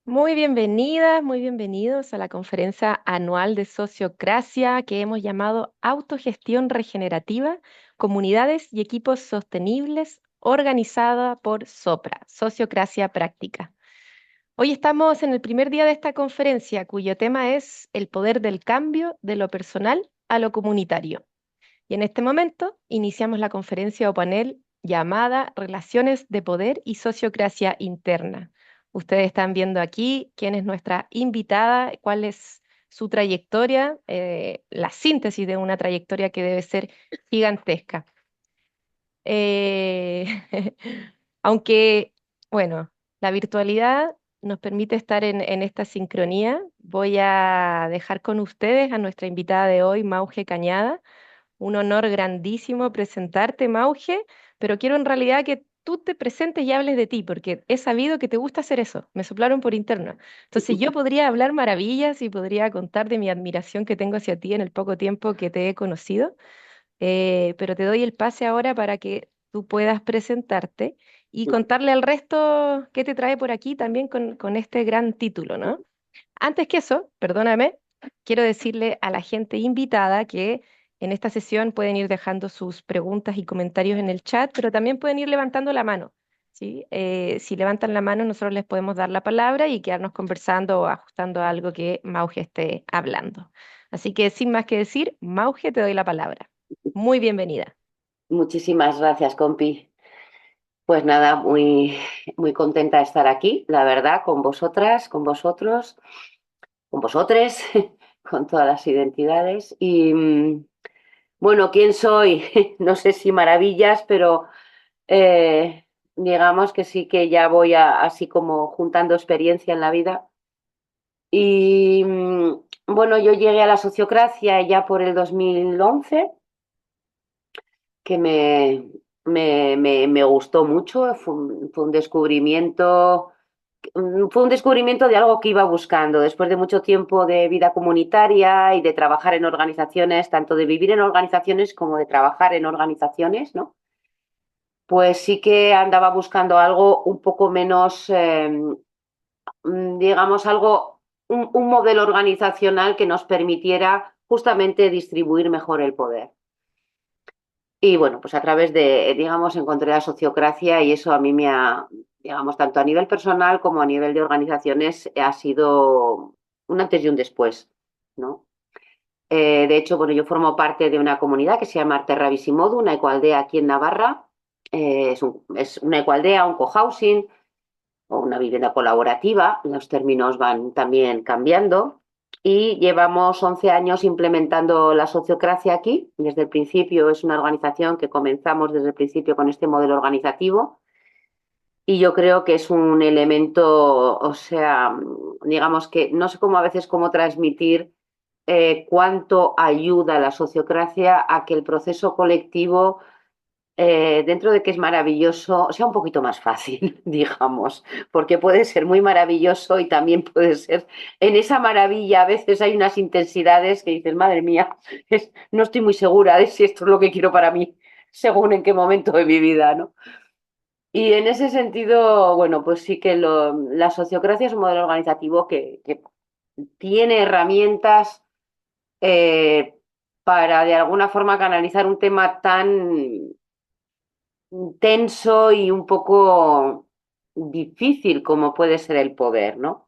Muy bienvenidas, muy bienvenidos a la conferencia anual de Sociocracia que hemos llamado Autogestión Regenerativa, Comunidades y Equipos Sostenibles, organizada por Sopra, Sociocracia Práctica. Hoy estamos en el primer día de esta conferencia, cuyo tema es el poder del cambio de lo personal a lo comunitario. Y en este momento iniciamos la conferencia o panel llamada Relaciones de Poder y Sociocracia Interna. Ustedes están viendo aquí quién es nuestra invitada, cuál es su trayectoria, la síntesis de una trayectoria que debe ser gigantesca. Eh, Aunque, bueno, la virtualidad nos permite estar en esta sincronía, voy a dejar con ustedes a nuestra invitada de hoy, Mauge Cañada. Un honor grandísimo presentarte, Mauge, pero quiero en realidad que tú te presentes y hables de ti, porque he sabido que te gusta hacer eso. Me soplaron por interno. Entonces yo podría hablar maravillas y podría contar de mi admiración que tengo hacia ti en el poco tiempo que te he conocido, pero te doy el pase ahora para que tú puedas presentarte y contarle al resto qué te trae por aquí también con este gran título, ¿no? Antes que eso, perdóname, quiero decirle a la gente invitada que en esta sesión pueden ir dejando sus preguntas y comentarios en el chat, pero también pueden ir levantando la mano, ¿sí? Si levantan la mano, nosotros les podemos dar la palabra y quedarnos conversando o ajustando algo que Mauge esté hablando. Así que sin más que decir, Mauge, te doy la palabra. Muy bienvenida. Muchísimas gracias, compi. Pues nada, muy contenta de estar aquí, la verdad, con vosotras, con vosotros, con vosotres, con todas las identidades. Bueno, ¿quién soy? No sé si maravillas, pero eh, digamos que sí que ya voy así como juntando experiencia en la vida. Bueno, yo llegué a la sociocracia ya por el 2011 que me gustó mucho, fue un descubrimiento de algo que iba buscando después de mucho tiempo de vida comunitaria y de trabajar en organizaciones, tanto de vivir en organizaciones como de trabajar en organizaciones, ¿no? Pues sí que andaba buscando algo un poco menos, digamos, un modelo organizacional que nos permitiera justamente distribuir mejor el poder. Y bueno, pues a través de, digamos, encontré la sociocracia y eso a mí digamos, tanto a nivel personal como a nivel de organizaciones, ha sido un antes y un después, ¿no? De hecho, bueno, yo formo parte de una comunidad que se llama Terra Visimodu, una ecoaldea aquí en Navarra. Es una ecoaldea, un cohousing o una vivienda colaborativa. Los términos van también cambiando. Y llevamos 11 años implementando la sociocracia aquí. Desde el principio es una organización que comenzamos desde el principio con este modelo organizativo. Y yo creo que es un elemento, o sea, digamos que no sé cómo a veces cómo transmitir cuánto ayuda la sociocracia a que el proceso colectivo, dentro de que es maravilloso, sea un poquito más fácil, digamos, porque puede ser muy maravilloso y también puede ser, en esa maravilla a veces hay unas intensidades que dices, madre mía, no estoy muy segura de si esto es lo que quiero para mí, según en qué momento de mi vida, ¿no? Y en ese sentido, bueno, pues sí que la sociocracia es un modelo organizativo que tiene herramientas para de alguna forma canalizar un tema tan tenso y un poco difícil como puede ser el poder, ¿no?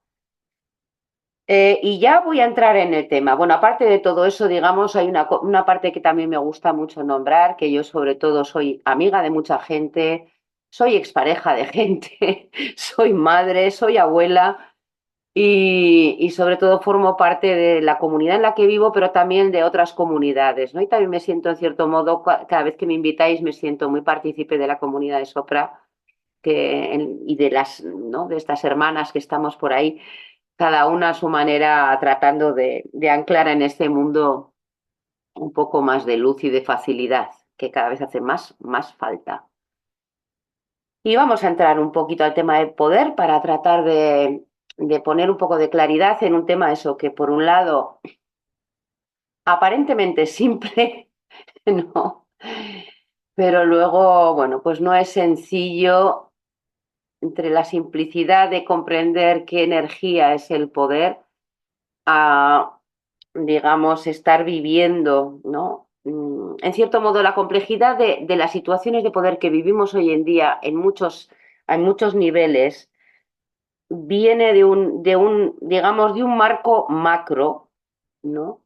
Y ya voy a entrar en el tema. Bueno, aparte de todo eso, digamos, hay una parte que también me gusta mucho nombrar, que yo sobre todo soy amiga de mucha gente, soy expareja de gente, soy madre, soy abuela y sobre todo formo parte de la comunidad en la que vivo, pero también de otras comunidades, ¿no? Y también me siento, en cierto modo, cada vez que me invitáis, me siento muy partícipe de la comunidad de Sopra y de ¿no? De estas hermanas que estamos por ahí, cada una a su manera tratando de anclar en este mundo un poco más de luz y de facilidad, que cada vez hace más falta. Y vamos a entrar un poquito al tema del poder para tratar de poner un poco de claridad en un tema eso que por un lado aparentemente simple, ¿no? Pero luego, bueno, pues no es sencillo entre la simplicidad de comprender qué energía es el poder a, digamos, estar viviendo, ¿no? En cierto modo, la complejidad de las situaciones de poder que vivimos hoy en día en muchos niveles viene digamos, de un marco macro, ¿no?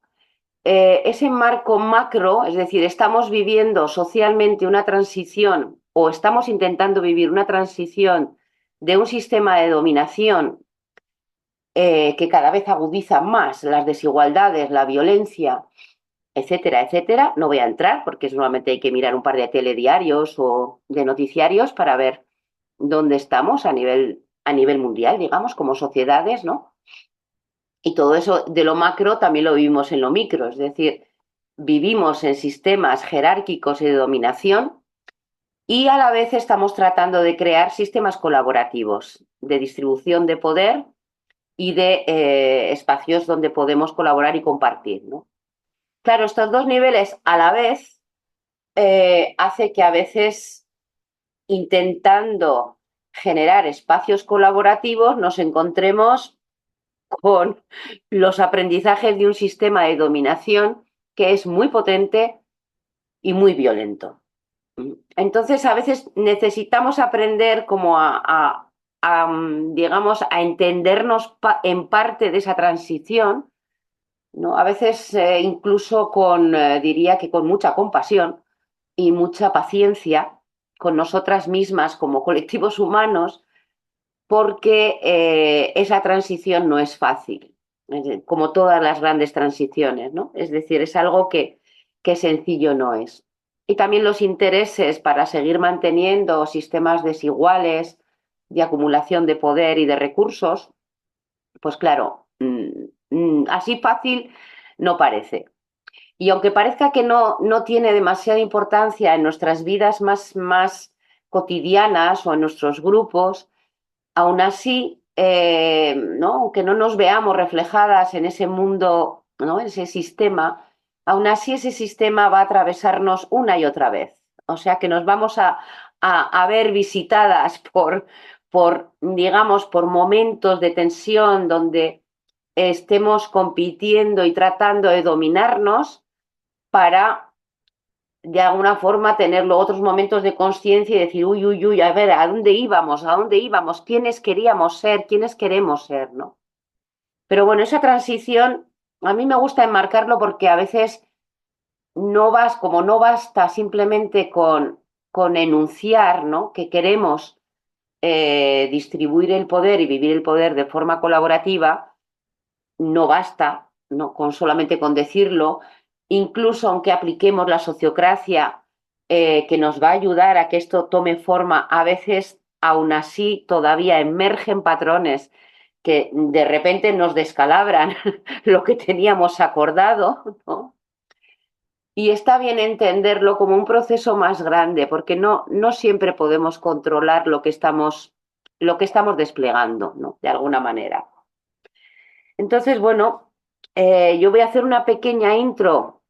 Ese marco macro, es decir, estamos viviendo socialmente una transición o estamos intentando vivir una transición de un sistema de dominación que cada vez agudiza más las desigualdades, la violencia, etcétera, etcétera. No voy a entrar porque solamente hay que mirar un par de telediarios o de noticiarios para ver dónde estamos a nivel mundial, digamos, como sociedades, ¿no? Y todo eso de lo macro también lo vivimos en lo micro, es decir, vivimos en sistemas jerárquicos y de dominación y a la vez estamos tratando de crear sistemas colaborativos de distribución de poder y de espacios donde podemos colaborar y compartir, ¿no? Claro, estos dos niveles a la vez hace que a veces intentando generar espacios colaborativos nos encontremos con los aprendizajes de un sistema de dominación que es muy potente y muy violento. Entonces, a veces necesitamos aprender como digamos, a entendernos en parte de esa transición, ¿no? A veces incluso diría que con mucha compasión y mucha paciencia con nosotras mismas como colectivos humanos, porque esa transición no es fácil, como todas las grandes transiciones, ¿no? Es decir, es algo que sencillo no es. Y también los intereses para seguir manteniendo sistemas desiguales de acumulación de poder y de recursos, pues claro, así fácil no parece. Y aunque parezca que no tiene demasiada importancia en nuestras vidas más cotidianas o en nuestros grupos, aún así, ¿no? Aunque no nos veamos reflejadas en ese mundo, ¿no? En ese sistema, aún así ese sistema va a atravesarnos una y otra vez. O sea que nos vamos a ver visitadas digamos, por momentos de tensión donde estemos compitiendo y tratando de dominarnos para de alguna forma tener luego otros momentos de conciencia y decir, uy, uy, uy, a ver, ¿a dónde íbamos? ¿A dónde íbamos? ¿Quiénes queríamos ser? ¿Quiénes queremos ser? ¿No? Pero bueno, esa transición a mí me gusta enmarcarlo porque a veces como no basta simplemente con enunciar, ¿no? Que queremos distribuir el poder y vivir el poder de forma colaborativa, no basta, ¿no? Solamente con decirlo, incluso aunque apliquemos la sociocracia que nos va a ayudar a que esto tome forma, a veces aún así todavía emergen patrones que de repente nos descalabran lo que teníamos acordado, ¿no? Y está bien entenderlo como un proceso más grande, porque no siempre podemos controlar lo que estamos desplegando, ¿no? De alguna manera. Entonces, bueno, yo voy a hacer una pequeña intro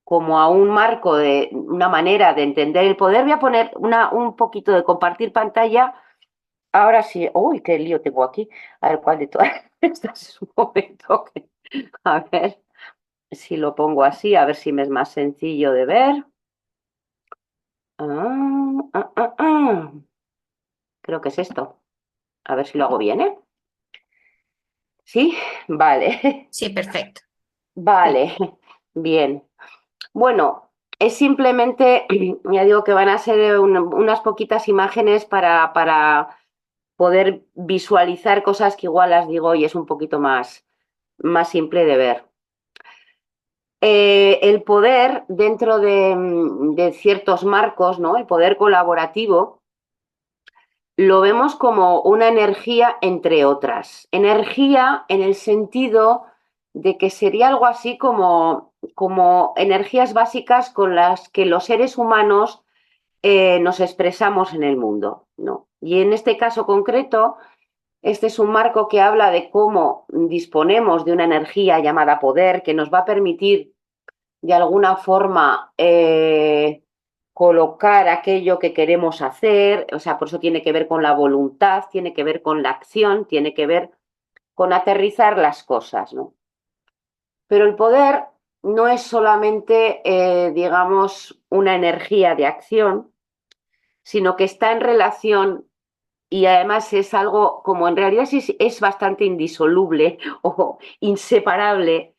como a un marco de una manera de entender el poder. Voy a poner un poquito de compartir pantalla. Ahora sí, uy, qué lío tengo aquí. A ver cuál de todas estas es un momento. A ver si lo pongo así, a ver si me es más sencillo de ver. Ah, ah, ah, ah. Creo que es esto. A ver si lo hago bien, ¿eh? Sí, vale, Sí, perfecto. vale, bien. Bueno, es simplemente, ya digo que van a ser unas poquitas imágenes para poder visualizar cosas que igual las digo y es un poquito más simple de ver. El poder dentro de ciertos marcos, ¿no? El poder colaborativo, lo vemos como una energía entre otras. Energía en el sentido de que sería algo así como energías básicas con las que los seres humanos nos expresamos en el mundo, ¿no? Y en este caso concreto, este es un marco que habla de cómo disponemos de una energía llamada poder que nos va a permitir de alguna forma colocar aquello que queremos hacer, o sea, por eso tiene que ver con la voluntad, tiene que ver con la acción, tiene que ver con aterrizar las cosas, ¿no? Pero el poder no es solamente, digamos, una energía de acción, sino que está en relación y además es algo como en realidad es bastante indisoluble o inseparable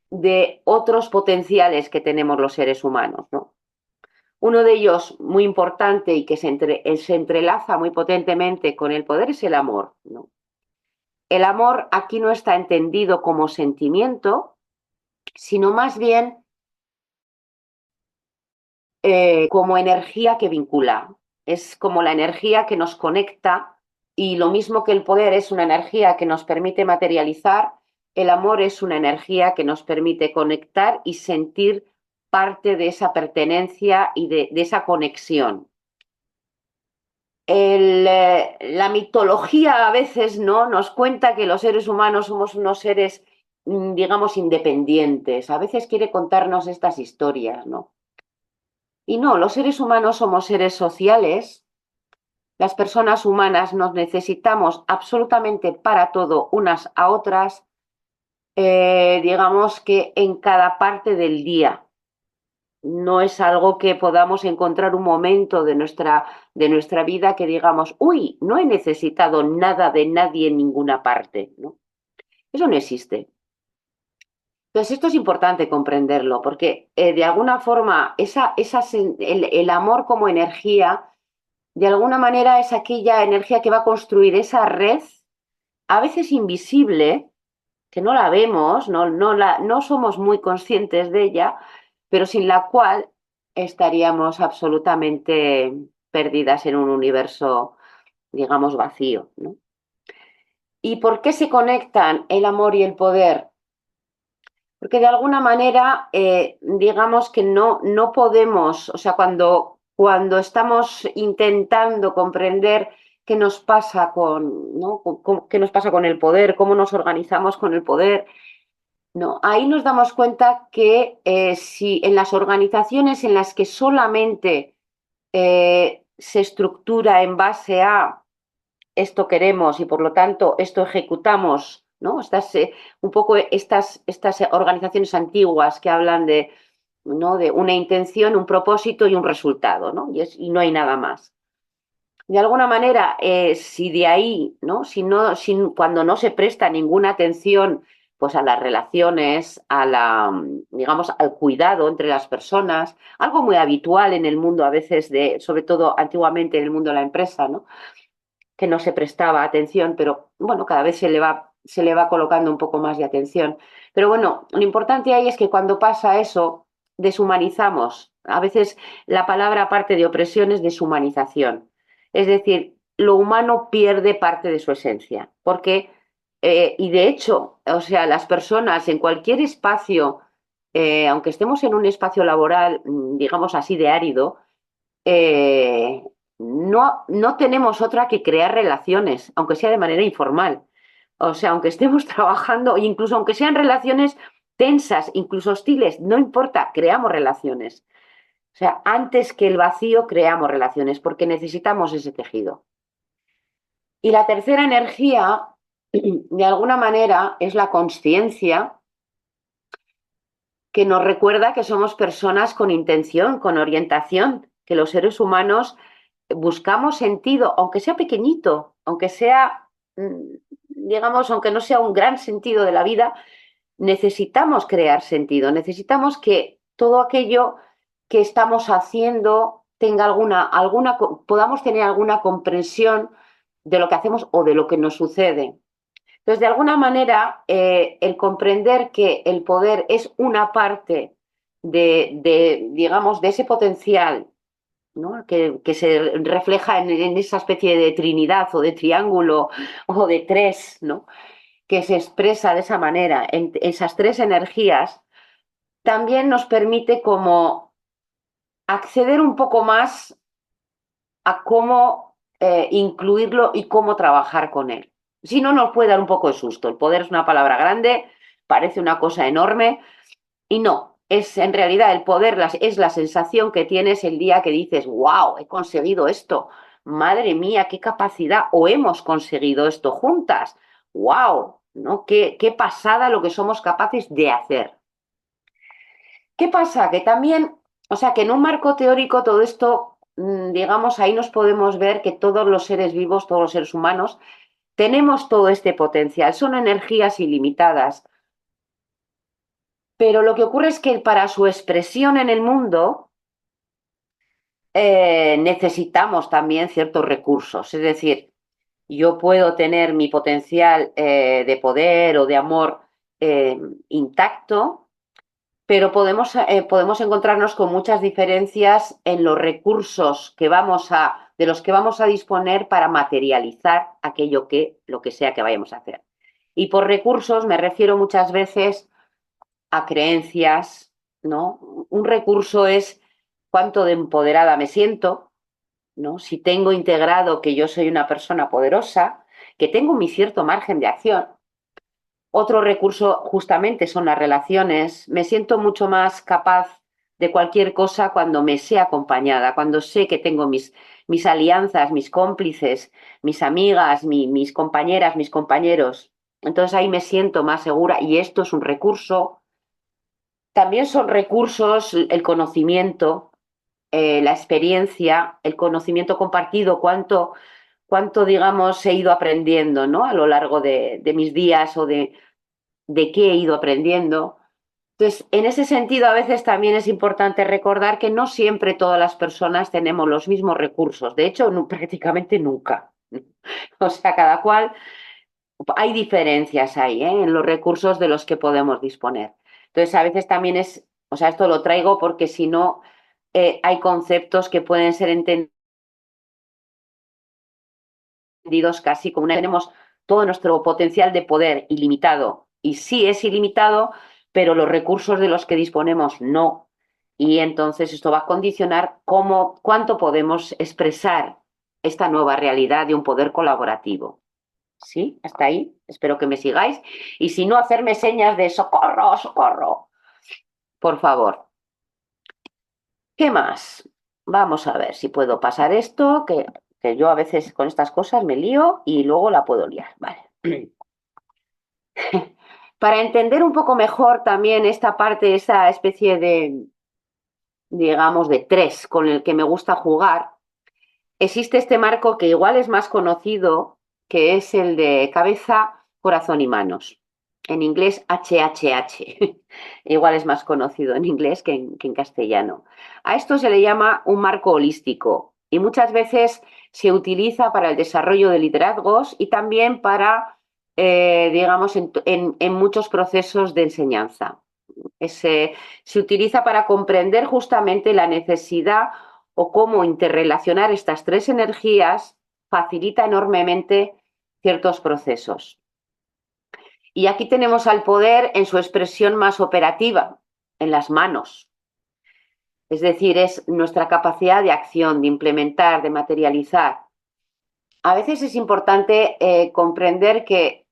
de otros potenciales que tenemos los seres humanos, ¿no? Uno de ellos muy importante y que se entrelaza muy potentemente con el poder es el amor, ¿no? El amor aquí no está entendido como sentimiento, sino más bien como energía que vincula. Es como la energía que nos conecta y lo mismo que el poder es una energía que nos permite materializar, el amor es una energía que nos permite conectar y sentir parte de esa pertenencia y de esa conexión. La mitología a veces no nos cuenta que los seres humanos somos unos seres, digamos, independientes. A veces quiere contarnos estas historias, ¿no? Y no, los seres humanos somos seres sociales. Las personas humanas nos necesitamos absolutamente para todo unas a otras, digamos que en cada parte del día. No es algo que podamos encontrar un momento de nuestra vida que digamos, uy, no he necesitado nada de nadie en ninguna parte, ¿no? Eso no existe. Entonces, esto es importante comprenderlo, porque de alguna forma el amor como energía, de alguna manera es aquella energía que va a construir esa red, a veces invisible, que no la vemos, no somos muy conscientes de ella, pero sin la cual estaríamos absolutamente perdidas en un universo, digamos, vacío, ¿no? ¿Y por qué se conectan el amor y el poder? Porque de alguna manera, digamos que no podemos, o sea, cuando estamos intentando comprender qué nos pasa con, ¿no? Qué nos pasa con el poder, cómo nos organizamos con el poder, no, ahí nos damos cuenta que si en las organizaciones en las que solamente se estructura en base a esto queremos y por lo tanto esto ejecutamos, ¿no? Un poco estas organizaciones antiguas que hablan de, ¿no? De una intención, un propósito y un resultado, ¿no? Y no hay nada más. De alguna manera, si de ahí, ¿no? Cuando no se presta ninguna atención pues a las relaciones, digamos, al cuidado entre las personas, algo muy habitual en el mundo a veces sobre todo antiguamente en el mundo de la empresa, ¿no? Que no se prestaba atención, pero bueno, cada vez se le va colocando un poco más de atención. Pero bueno, lo importante ahí es que cuando pasa eso, deshumanizamos. A veces la palabra, aparte de opresión, es deshumanización. Es decir, lo humano pierde parte de su esencia, porque, y de hecho, o sea, las personas en cualquier espacio, aunque estemos en un espacio laboral, digamos así, de árido, eh, no tenemos otra que crear relaciones, aunque sea de manera informal. O sea, aunque estemos trabajando, incluso aunque sean relaciones tensas, incluso hostiles, no importa, creamos relaciones. O sea, antes que el vacío, creamos relaciones, porque necesitamos ese tejido. Y la tercera energía, de alguna manera, es la consciencia, que nos recuerda que somos personas con intención, con orientación, que los seres humanos buscamos sentido, aunque sea pequeñito, aunque sea, digamos, aunque no sea un gran sentido de la vida, necesitamos crear sentido, necesitamos que todo aquello que estamos haciendo tenga podamos tener alguna comprensión de lo que hacemos o de lo que nos sucede. Entonces, de alguna manera, el comprender que el poder es una parte digamos, de ese potencial, ¿no? Que se refleja en esa especie de trinidad o de triángulo o de tres, ¿no? Que se expresa de esa manera, en esas tres energías, también nos permite como acceder un poco más a cómo incluirlo y cómo trabajar con él. Si no, nos puede dar un poco de susto. El poder es una palabra grande, parece una cosa enorme y no. es en realidad el poder, es la sensación que tienes el día que dices, wow, he conseguido esto, madre mía, qué capacidad, o hemos conseguido esto juntas, wow, ¿no? Qué pasada lo que somos capaces de hacer. ¿Qué pasa? Que también, o sea, que en un marco teórico todo esto, digamos, ahí nos podemos ver que todos los seres vivos, todos los seres humanos, tenemos todo este potencial, son energías ilimitadas. Pero lo que ocurre es que para su expresión en el mundo necesitamos también ciertos recursos. Es decir, yo puedo tener mi potencial de poder o de amor eh, intacto, pero podemos encontrarnos con muchas diferencias en los recursos de los que vamos a disponer para materializar lo que sea que vayamos a hacer. Y por recursos me refiero muchas veces a creencias, ¿no? Un recurso es cuánto de empoderada me siento, ¿no? Si tengo integrado que yo soy una persona poderosa, que tengo mi cierto margen de acción. Otro recurso justamente son las relaciones. Me siento mucho más capaz de cualquier cosa cuando me sé acompañada, cuando sé que tengo mis alianzas, mis cómplices, mis amigas, mis compañeras, mis compañeros. Entonces ahí me siento más segura y esto es un recurso. También son recursos el conocimiento, la experiencia, el conocimiento compartido, cuánto, digamos, he ido aprendiendo, ¿no? A lo largo de mis días o de qué he ido aprendiendo. Entonces, en ese sentido, a veces también es importante recordar que no siempre todas las personas tenemos los mismos recursos. De hecho, prácticamente nunca. O sea, cada cual, hay diferencias ahí, ¿eh? En los recursos de los que podemos disponer. Entonces, a veces también o sea, esto lo traigo porque si no, hay conceptos que pueden ser entendidos casi como tenemos todo nuestro potencial de poder ilimitado. Y sí es ilimitado, pero los recursos de los que disponemos no. Y entonces esto va a condicionar cuánto podemos expresar esta nueva realidad de un poder colaborativo. ¿Sí? Hasta ahí. Espero que me sigáis. Y si no, hacerme señas de socorro, socorro. Por favor. ¿Qué más? Vamos a ver si puedo pasar esto, que yo a veces con estas cosas me lío y luego la puedo liar. Vale. Para entender un poco mejor también esta parte, esa especie de, digamos, de tres con el que me gusta jugar, existe este marco que igual es más conocido, que es el de cabeza, corazón y manos. En inglés HHH. Igual es más conocido en inglés que en castellano. A esto se le llama un marco holístico y muchas veces se utiliza para el desarrollo de liderazgos y también para, digamos, en muchos procesos de enseñanza. Se utiliza para comprender justamente la necesidad o cómo interrelacionar estas tres energías facilita enormemente ciertos procesos. Y aquí tenemos al poder en su expresión más operativa, en las manos. Es decir, es nuestra capacidad de acción, de implementar, de materializar. A veces es importante comprender que,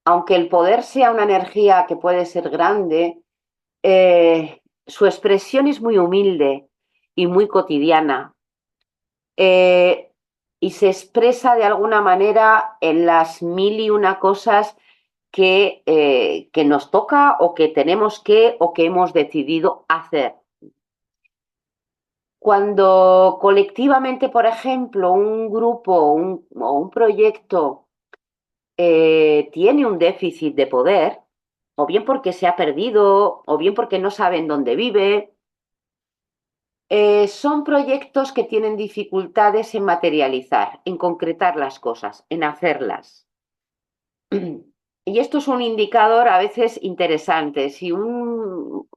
aunque el poder sea una energía que puede ser grande, su expresión es muy humilde y muy cotidiana. eh, y se expresa de alguna manera en las mil y una cosas que nos toca o que tenemos o que hemos decidido hacer. Cuando colectivamente, por ejemplo, un grupo o un proyecto tiene un déficit de poder, o bien porque se ha perdido, o bien porque no saben dónde vive, son proyectos que tienen dificultades en materializar, en concretar las cosas, en hacerlas. Y esto es un indicador a veces interesante. Si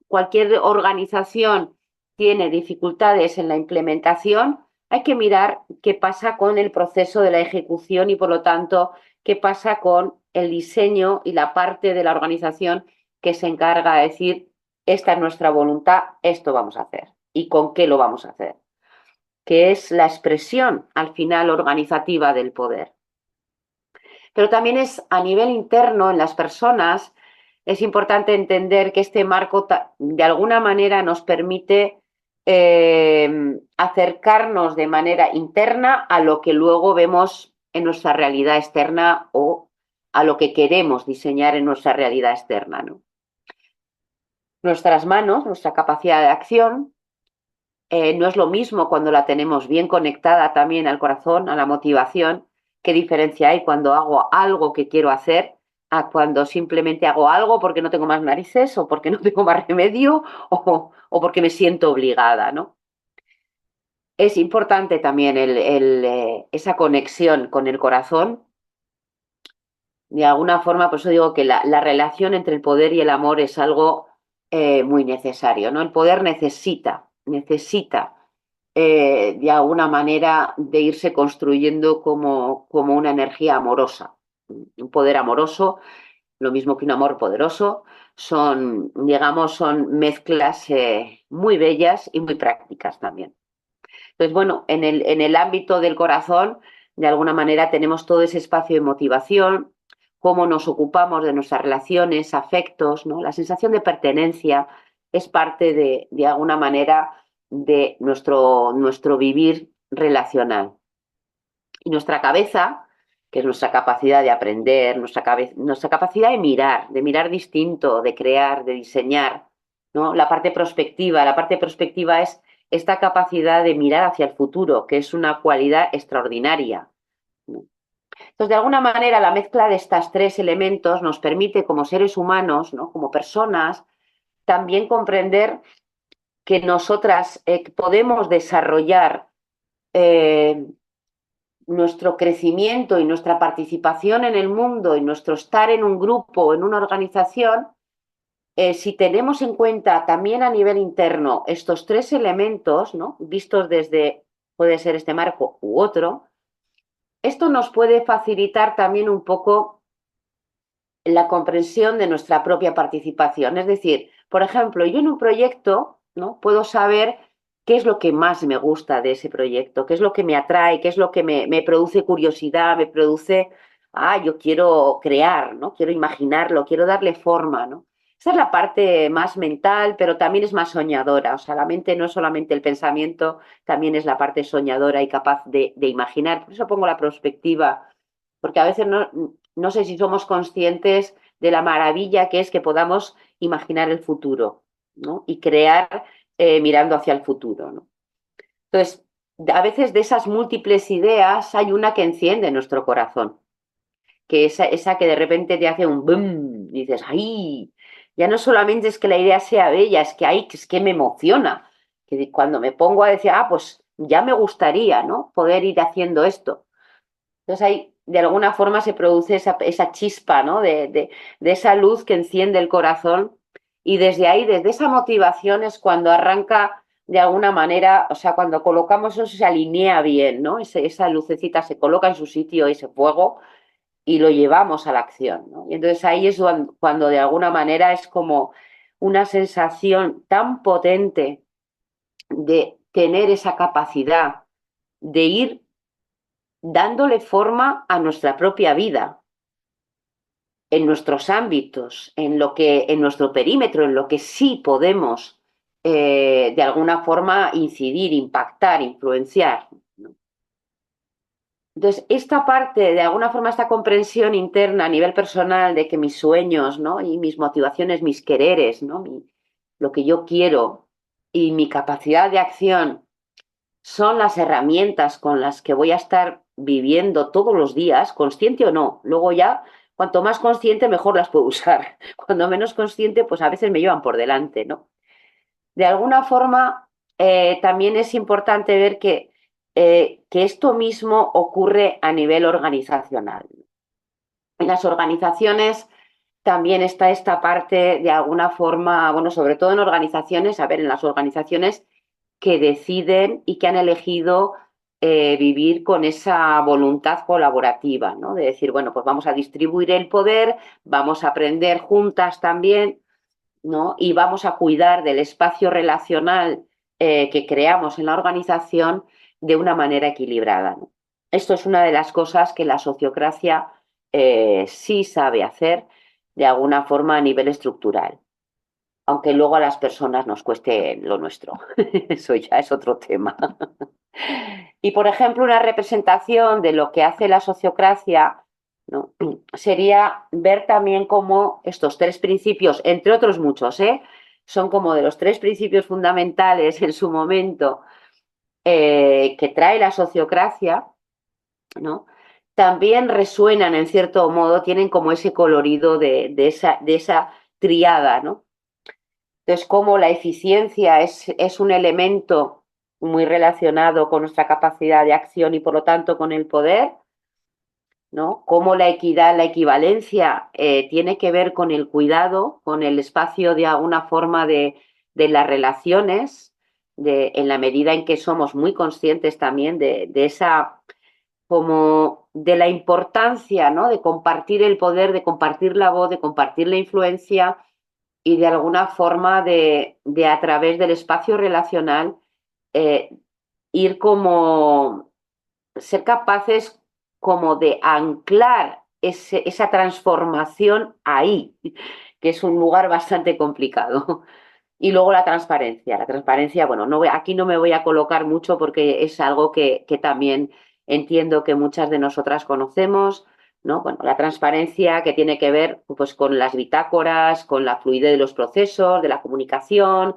cualquier organización tiene dificultades en la implementación, hay que mirar qué pasa con el proceso de la ejecución y, por lo tanto, qué pasa con el diseño y la parte de la organización que se encarga de decir, esta es nuestra voluntad, esto vamos a hacer. ¿Y con qué lo vamos a hacer? Que es la expresión, al final, organizativa del poder. Pero también es a nivel interno en las personas es importante entender que este marco de alguna manera nos permite acercarnos de manera interna a lo que luego vemos en nuestra realidad externa o a lo que queremos diseñar en nuestra realidad externa, ¿no? Nuestras manos, nuestra capacidad de acción, no es lo mismo cuando la tenemos bien conectada también al corazón, a la motivación. ¿Qué diferencia hay cuando hago algo que quiero hacer a cuando simplemente hago algo porque no tengo más narices o porque no tengo más remedio o porque me siento obligada, ¿no? Es importante también esa conexión con el corazón. De alguna forma, por eso digo que la relación entre el poder y el amor es algo muy necesario, ¿no? El poder necesita de alguna manera de irse construyendo como una energía amorosa. Un poder amoroso, lo mismo que un amor poderoso, son, digamos, son mezclas muy bellas y muy prácticas también. Entonces, bueno, en el ámbito del corazón, de alguna manera tenemos todo ese espacio de motivación, cómo nos ocupamos de nuestras relaciones, afectos, ¿no? La sensación de pertenencia es parte de alguna manera, de nuestro vivir relacional. Y nuestra cabeza, que es nuestra capacidad de aprender, nuestra capacidad de mirar distinto, de crear, de diseñar, ¿no? La parte prospectiva es esta capacidad de mirar hacia el futuro, que es una cualidad extraordinaria, ¿no? Entonces, de alguna manera, la mezcla de estos tres elementos nos permite, como seres humanos, ¿no? Como personas, también comprender que nosotras podemos desarrollar eh, nuestro crecimiento y nuestra participación en el mundo y nuestro estar en un grupo o en una organización, si tenemos en cuenta también a nivel interno estos tres elementos, ¿no? Vistos desde, puede ser este marco u otro, esto nos puede facilitar también un poco la comprensión de nuestra propia participación. Es decir, por ejemplo, yo en un proyecto, ¿no? Puedo saber qué es lo que más me gusta de ese proyecto, qué es lo que me atrae, qué es lo que me produce curiosidad, me produce, yo quiero crear, ¿no? Quiero imaginarlo, quiero darle forma, ¿no? Esa es la parte más mental, pero también es más soñadora. O sea, la mente no es solamente el pensamiento, también es la parte soñadora y capaz de imaginar. Por eso pongo la perspectiva, porque a veces no sé si somos conscientes de la maravilla que es que podamos imaginar el futuro, ¿no? Y crear mirando hacia el futuro, ¿no? Entonces, a veces de esas múltiples ideas hay una que enciende nuestro corazón, que esa que de repente te hace un boom, y dices, ¡ay! Ya no solamente es que la idea sea bella, es que, es que me emociona. Que cuando me pongo a decir, pues ya me gustaría, ¿no? Poder ir haciendo esto. Entonces ahí de alguna forma se produce esa chispa, ¿no? De esa luz que enciende el corazón y desde ahí, desde esa motivación es cuando arranca de alguna manera, o sea, cuando colocamos eso se alinea bien, ¿no? Esa lucecita se coloca en su sitio, ese fuego, y lo llevamos a la acción, ¿no? Y entonces ahí es cuando de alguna manera es como una sensación tan potente de tener esa capacidad de ir dándole forma a nuestra propia vida, en nuestros ámbitos, en nuestro perímetro, en lo que sí podemos de alguna forma incidir, impactar, influenciar, ¿no? Entonces, esta parte, de alguna forma, esta comprensión interna a nivel personal de que mis sueños, ¿no? Y mis motivaciones, mis quereres, ¿no? Lo que yo quiero y mi capacidad de acción son las herramientas con las que voy a estar viviendo todos los días, consciente o no. Luego ya, cuanto más consciente, mejor las puedo usar. Cuando menos consciente, pues a veces me llevan por delante, ¿no? De alguna forma, también es importante ver que esto mismo ocurre a nivel organizacional. En las organizaciones también está esta parte, de alguna forma, bueno, sobre todo en organizaciones, a ver, en las organizaciones que deciden y que han elegido vivir con esa voluntad colaborativa, ¿no? De decir, bueno, pues vamos a distribuir el poder, vamos a aprender juntas también, ¿no? Y vamos a cuidar del espacio relacional que creamos en la organización de una manera equilibrada, ¿no? Esto es una de las cosas que la sociocracia sí sabe hacer de alguna forma a nivel estructural, aunque luego a las personas nos cueste lo nuestro. Eso ya es otro tema. Y, por ejemplo, una representación de lo que hace la sociocracia, ¿no? Sería ver también cómo estos tres principios, entre otros muchos, son como de los tres principios fundamentales en su momento que trae la sociocracia, ¿no? También resuenan en cierto modo, tienen como ese colorido de esa triada, ¿no? Entonces, como la eficiencia es un elemento muy relacionado con nuestra capacidad de acción y por lo tanto con el poder, ¿no? Cómo la equidad, la equivalencia tiene que ver con el cuidado, con el espacio de alguna forma de las relaciones, en la medida en que somos muy conscientes también de esa, como de la importancia, ¿no? De compartir el poder, de compartir la voz, de compartir la influencia y de alguna forma de a través del espacio relacional eh, ir como ser capaces como de anclar esa transformación ahí, que es un lugar bastante complicado. Y luego la transparencia. La transparencia, bueno, aquí no me voy a colocar mucho porque es algo que también entiendo que muchas de nosotras conocemos, ¿no? Bueno, la transparencia que tiene que ver pues, con las bitácoras, con la fluidez de los procesos, de la comunicación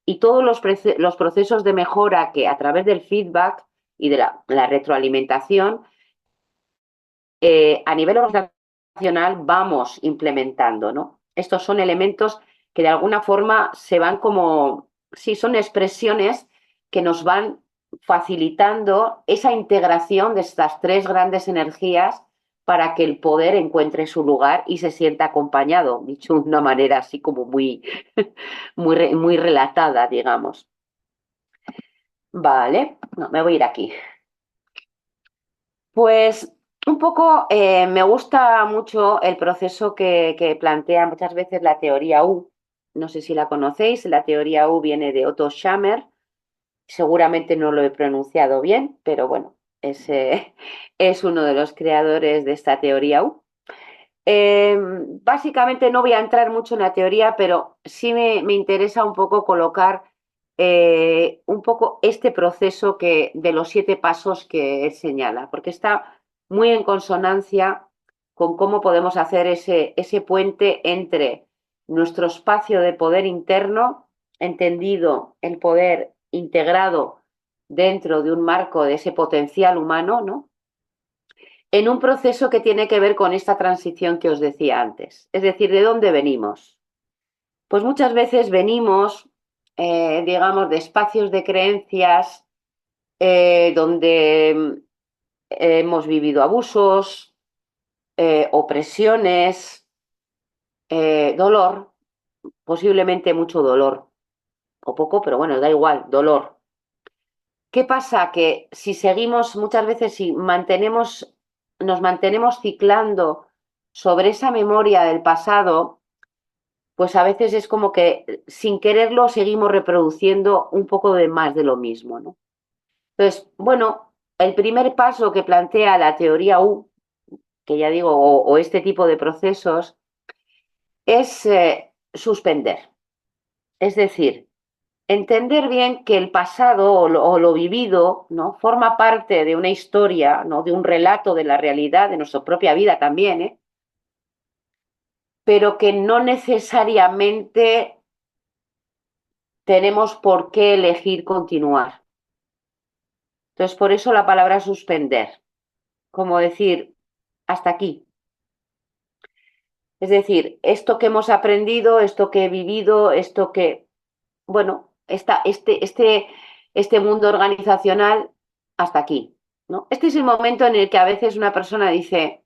y todos los procesos de mejora que a través del feedback y de la retroalimentación a nivel organizacional vamos implementando, ¿no? Estos son elementos que de alguna forma se van como, sí, son expresiones que nos van facilitando esa integración de estas tres grandes energías para que el poder encuentre su lugar y se sienta acompañado, dicho de una manera así como muy, muy relatada, digamos. Vale, no, me voy a ir aquí. Pues un poco me gusta mucho el proceso que plantea muchas veces la teoría U. No sé si la conocéis, la teoría U viene de Otto Schammer. Seguramente no lo he pronunciado bien, pero bueno, es uno de los creadores de esta teoría U. Básicamente no voy a entrar mucho en la teoría, pero sí me interesa un poco colocar un poco este proceso de los 7 pasos que él señala, porque está muy en consonancia con cómo podemos hacer ese puente entre nuestro espacio de poder interno, entendido el poder integrado dentro de un marco de ese potencial humano, ¿no? En un proceso que tiene que ver con esta transición que os decía antes. Es decir, ¿de dónde venimos? Pues muchas veces venimos, digamos, de espacios de creencias donde hemos vivido abusos, opresiones, dolor, posiblemente mucho dolor, o poco, pero bueno, da igual, dolor. ¿Qué pasa? Que si seguimos, muchas veces, si nos mantenemos ciclando sobre esa memoria del pasado, pues a veces es como que sin quererlo seguimos reproduciendo un poco de más de lo mismo, ¿no? Entonces, bueno, el primer paso que plantea la teoría U, que ya digo, o este tipo de procesos, es suspender. Es decir, entender bien que el pasado o lo vivido, ¿no? Forma parte de una historia, ¿no? De un relato de la realidad, de nuestra propia vida también, pero que no necesariamente tenemos por qué elegir continuar. Entonces, por eso la palabra suspender, como decir, hasta aquí. Es decir, esto que hemos aprendido, esto que he vivido, esto que, bueno, este mundo organizacional, hasta aquí, ¿no? Este es el momento en el que a veces una persona dice,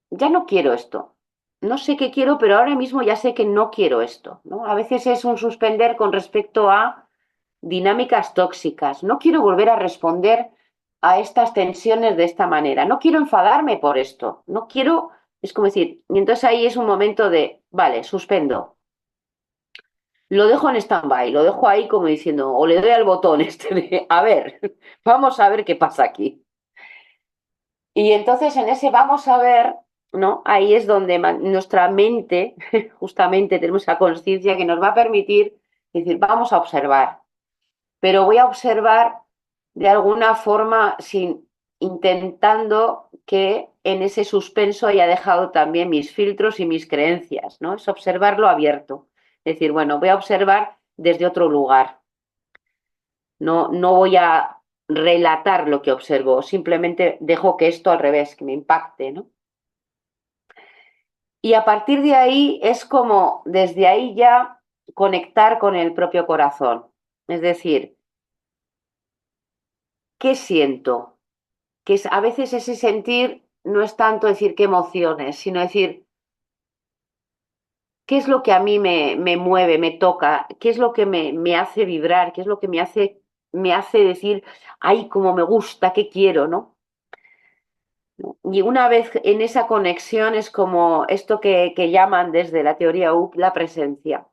ya no quiero esto, no sé qué quiero, pero ahora mismo ya sé que no quiero esto, ¿no? A veces es un suspender con respecto a dinámicas tóxicas. No quiero volver a responder a estas tensiones de esta manera. No quiero enfadarme por esto. No quiero, es como decir, y entonces ahí es un momento de, vale, suspendo. Lo dejo en stand-by, lo dejo ahí como diciendo, o le doy al botón este de, a ver, vamos a ver qué pasa aquí. Y entonces en ese vamos a ver ¿no? Ahí es donde nuestra mente, justamente tenemos esa conciencia que nos va a permitir decir, vamos a observar, pero voy a observar de alguna forma sin intentando que en ese suspenso haya dejado también mis filtros y mis creencias, ¿no? Es observarlo abierto. Es decir, bueno, voy a observar desde otro lugar. No, no voy a relatar lo que observo, simplemente dejo que esto al revés, que me impacte, ¿no? Y a partir de ahí es como desde ahí ya conectar con el propio corazón. Es decir, ¿qué siento? Que es, a veces ese sentir no es tanto decir qué emociones, sino decir qué es lo que a mí me mueve, me toca, qué es lo que me hace vibrar, qué es lo que me hace decir, ay, cómo me gusta, qué quiero, ¿no? Y una vez en esa conexión es como esto que llaman desde la teoría UP la presencia.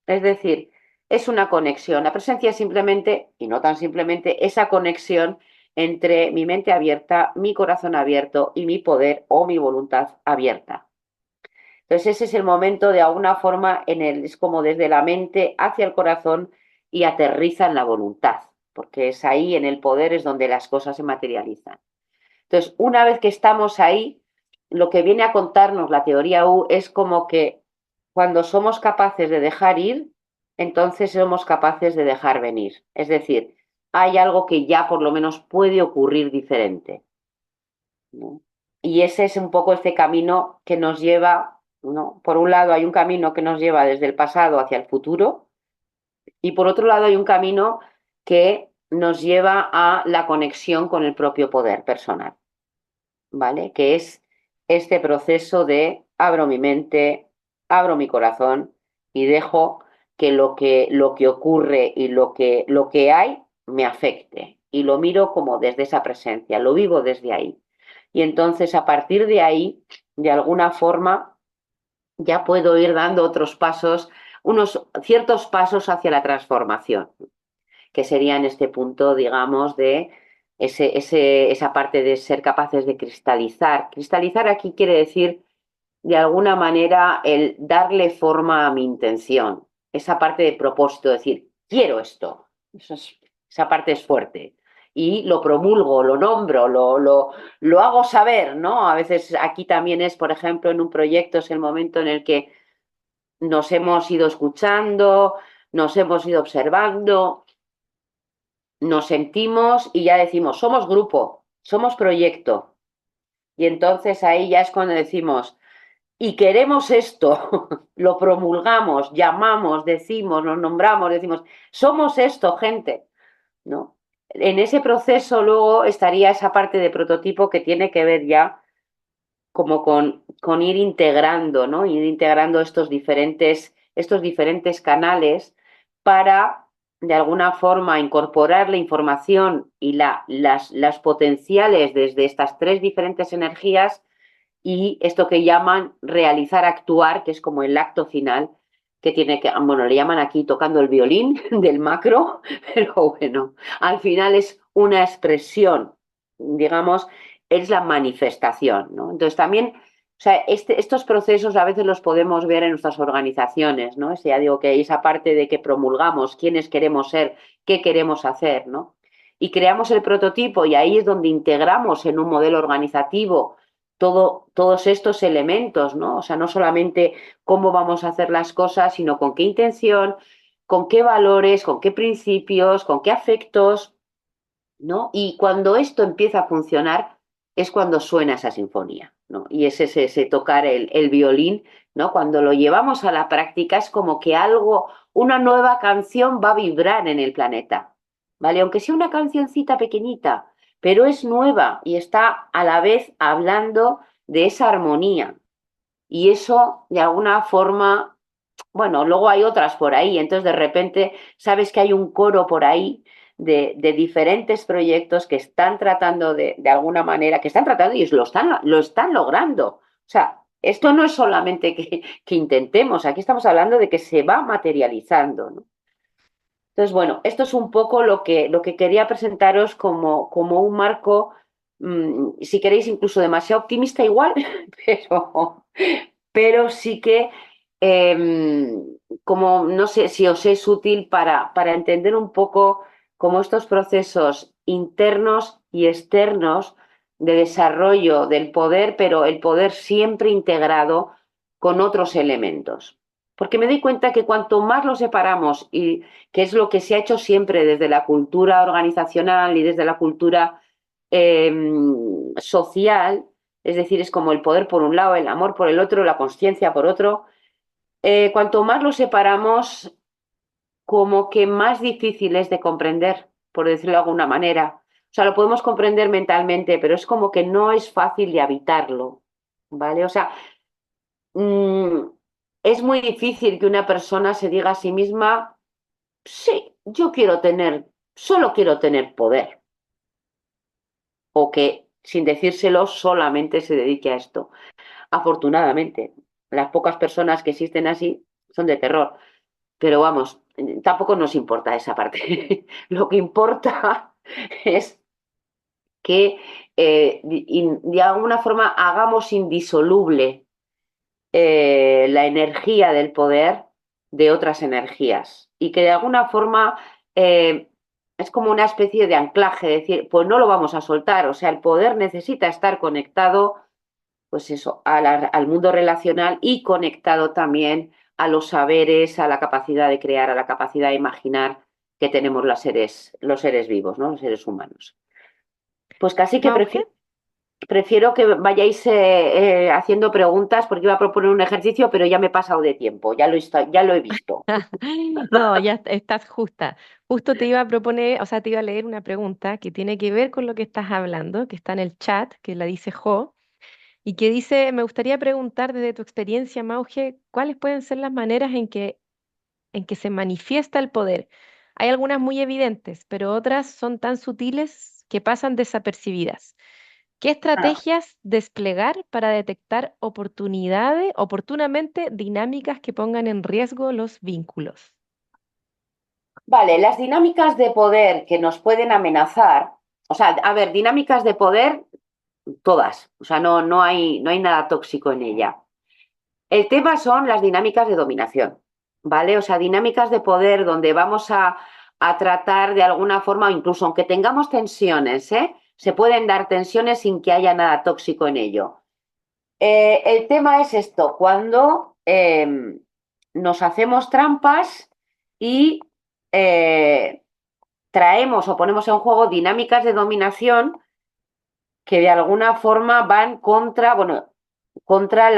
Es decir, es una conexión. La presencia es simplemente, y no tan simplemente, esa conexión entre mi mente abierta, mi corazón abierto y mi poder o mi voluntad abierta. Entonces ese es el momento de alguna forma es como desde la mente hacia el corazón y aterriza en la voluntad, porque es ahí en el poder es donde las cosas se materializan. Entonces, una vez que estamos ahí, lo que viene a contarnos la teoría U es como que cuando somos capaces de dejar ir, entonces somos capaces de dejar venir. Es decir, hay algo que ya por lo menos puede ocurrir diferente, ¿no? Y ese es un poco este camino que nos lleva, ¿no? Por un lado hay un camino que nos lleva desde el pasado hacia el futuro y por otro lado hay un camino que nos lleva a la conexión con el propio poder personal. ¿Vale? Que es este proceso de abro mi mente, abro mi corazón y dejo que lo que ocurre y lo que hay me afecte. Y lo miro como desde esa presencia, lo vivo desde ahí. Y entonces a partir de ahí, de alguna forma, ya puedo ir dando otros pasos, unos ciertos pasos hacia la transformación que sería en este punto, digamos, de esa parte de ser capaces de cristalizar. Cristalizar aquí quiere decir, de alguna manera, el darle forma a mi intención. Esa parte de propósito, decir, quiero esto. Esa parte es fuerte. Y lo promulgo, lo nombro, lo hago saber, ¿no? A veces aquí también es, por ejemplo, en un proyecto es el momento en el que nos hemos ido escuchando, nos hemos ido observando, nos sentimos y ya decimos, somos grupo, somos proyecto. Y entonces ahí ya es cuando decimos, y queremos esto, lo promulgamos, llamamos, decimos, nos nombramos, decimos, somos esto, gente, ¿no? En ese proceso luego estaría esa parte de prototipo que tiene que ver ya como con ir integrando, ¿no? Ir integrando estos diferentes canales para, de alguna forma, incorporar la información y las potenciales desde estas tres diferentes energías y esto que llaman realizar, actuar, que es como el acto final, que tiene que, bueno, le llaman aquí tocando el violín del macro, pero bueno, al final es una expresión, digamos, es la manifestación, ¿no? Entonces también, o sea, estos procesos a veces los podemos ver en nuestras organizaciones, ¿no? Ya digo que esa parte de que promulgamos quiénes queremos ser, qué queremos hacer, ¿no? Y creamos el prototipo y ahí es donde integramos en un modelo organizativo todos estos elementos, ¿no? O sea, no solamente cómo vamos a hacer las cosas, sino con qué intención, con qué valores, con qué principios, con qué afectos, ¿no? Y cuando esto empieza a funcionar es cuando suena esa sinfonía, ¿no? Y es ese tocar el violín, ¿no? Cuando lo llevamos a la práctica es como que algo, una nueva canción va a vibrar en el planeta, ¿vale? Aunque sea una cancioncita pequeñita, pero es nueva y está a la vez hablando de esa armonía. Y eso, de alguna forma, bueno, luego hay otras por ahí, entonces de repente sabes que hay un coro por ahí de diferentes proyectos que están tratando de alguna manera, que están tratando y lo están logrando. O sea, esto no es solamente que intentemos, aquí estamos hablando de que se va materializando, ¿no? Entonces, bueno, esto es un poco lo que quería presentaros como un marco si queréis, incluso demasiado optimista igual, pero sí que, eh, como no sé si os es útil para entender un poco cómo estos procesos internos y externos de desarrollo del poder, pero el poder siempre integrado con otros elementos. Porque me doy cuenta que cuanto más lo separamos, y que es lo que se ha hecho siempre desde la cultura organizacional y desde la cultura eh, social, es decir, es como el poder por un lado, el amor por el otro, la conciencia por otro, cuanto más lo separamos, como que más difícil es de comprender, por decirlo de alguna manera. O sea, lo podemos comprender mentalmente, pero es como que no es fácil de habitarlo, ¿vale? O sea, mmm, es muy difícil que una persona se diga a sí misma, sí, yo quiero tener, solo quiero tener poder, o que sin decírselo solamente se dedique a esto. Afortunadamente, las pocas personas que existen así son de terror, pero vamos, tampoco nos importa esa parte. Lo que importa es que de alguna forma hagamos indisoluble la energía del poder de otras energías y que de alguna forma es como una especie de anclaje, decir, pues no lo vamos a soltar, o sea, el poder necesita estar conectado, pues eso, al mundo relacional y conectado también a los saberes, a la capacidad de crear, a la capacidad de imaginar que tenemos los seres vivos, ¿no? Los seres humanos. Pues casi que Mauge. prefiero que vayáis haciendo preguntas porque iba a proponer un ejercicio, pero ya me he pasado de tiempo, ya lo he visto. No, ya estás justa. Justo te iba a proponer, o sea, te iba a leer una pregunta que tiene que ver con lo que estás hablando, que está en el chat, que la dice Jo, y que dice, me gustaría preguntar desde tu experiencia, Mauge, ¿cuáles pueden ser las maneras en que se manifiesta el poder? Hay algunas muy evidentes, pero otras son tan sutiles que pasan desapercibidas. ¿Qué estrategias desplegar para detectar oportunamente dinámicas que pongan en riesgo los vínculos? Vale, las dinámicas de poder que nos pueden amenazar, o sea, a ver, dinámicas de poder, todas, o sea, no hay nada tóxico en ella. El tema son las dinámicas de dominación, ¿vale? O sea, dinámicas de poder donde vamos a tratar de alguna forma, incluso aunque tengamos tensiones, ¿eh? Se pueden dar tensiones sin que haya nada tóxico en ello. El tema es esto, cuando nos hacemos trampas y eh, traemos o ponemos en juego dinámicas de dominación que de alguna forma van contra, bueno, contra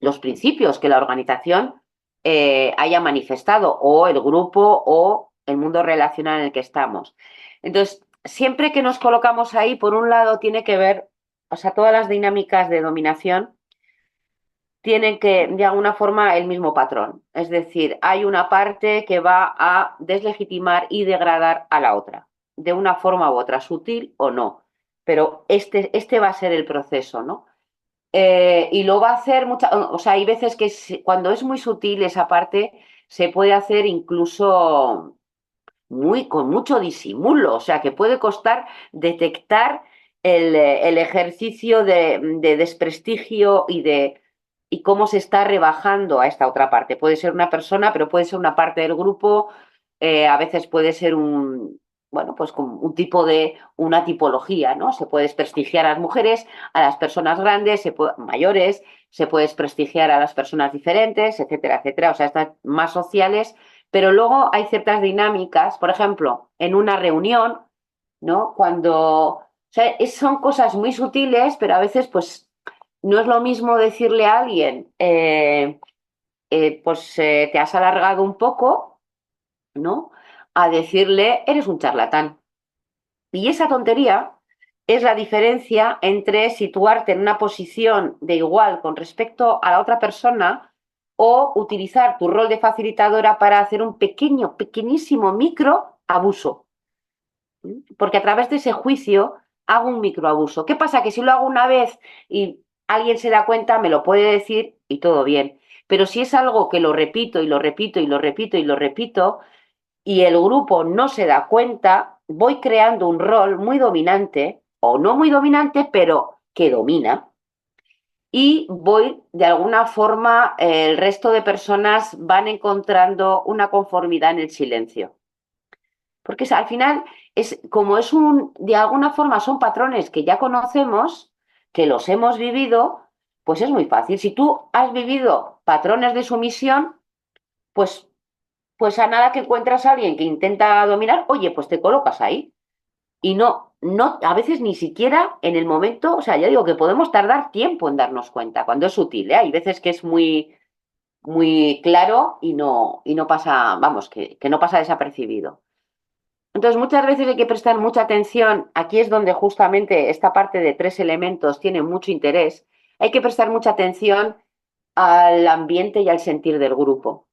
los principios que la organización haya manifestado, o el grupo o el mundo relacional en el que estamos. Entonces, siempre que nos colocamos ahí, por un lado, tiene que ver, o sea, todas las dinámicas de dominación tienen que, de alguna forma, el mismo patrón. Es decir, hay una parte que va a deslegitimar y degradar a la otra, de una forma u otra, sutil o no. Pero este va a ser el proceso, ¿no? Y lo va a hacer o sea, hay veces que cuando es muy sutil esa parte, se puede hacer incluso con mucho disimulo, o sea, que puede costar detectar el ejercicio de desprestigio y cómo se está rebajando a esta otra parte. Puede ser una persona, pero puede ser una parte del grupo, a veces puede ser bueno, pues como una tipología, ¿no? Se puede desprestigiar a las mujeres, a las personas grandes, mayores, se puede desprestigiar a las personas diferentes, etcétera, etcétera. O sea, estas más sociales, pero luego hay ciertas dinámicas, por ejemplo, en una reunión, ¿no? O sea, son cosas muy sutiles, pero a veces, pues, no es lo mismo decirle a alguien, pues te has alargado un poco, ¿no? A decirle, eres un charlatán. Y esa tontería es la diferencia entre situarte en una posición de igual con respecto a la otra persona o utilizar tu rol de facilitadora para hacer un pequeñísimo micro abuso. Porque a través de ese juicio hago un microabuso. ¿Qué pasa? Que si lo hago una vez y alguien se da cuenta, me lo puede decir y todo bien. Pero si es algo que lo repito y lo repito y lo repito y lo repito y el grupo no se da cuenta, voy creando un rol muy dominante, o no muy dominante, pero que domina, y voy, de alguna forma, el resto de personas van encontrando una conformidad en el silencio. Porque al final, como de alguna forma son patrones que ya conocemos, que los hemos vivido, pues es muy fácil. Si tú has vivido patrones de sumisión, pues, pues a nada que encuentras a alguien que intenta dominar, oye, pues te colocas ahí. Y no, a veces ni siquiera en el momento, o sea, ya digo que podemos tardar tiempo en darnos cuenta, cuando es sutil, ¿eh? Hay veces que es muy claro y no pasa, vamos, que no pasa desapercibido. Entonces, muchas veces hay que prestar mucha atención. Aquí es donde justamente esta parte de 3 elementos tiene mucho interés. Hay que prestar mucha atención al ambiente y al sentir del grupo.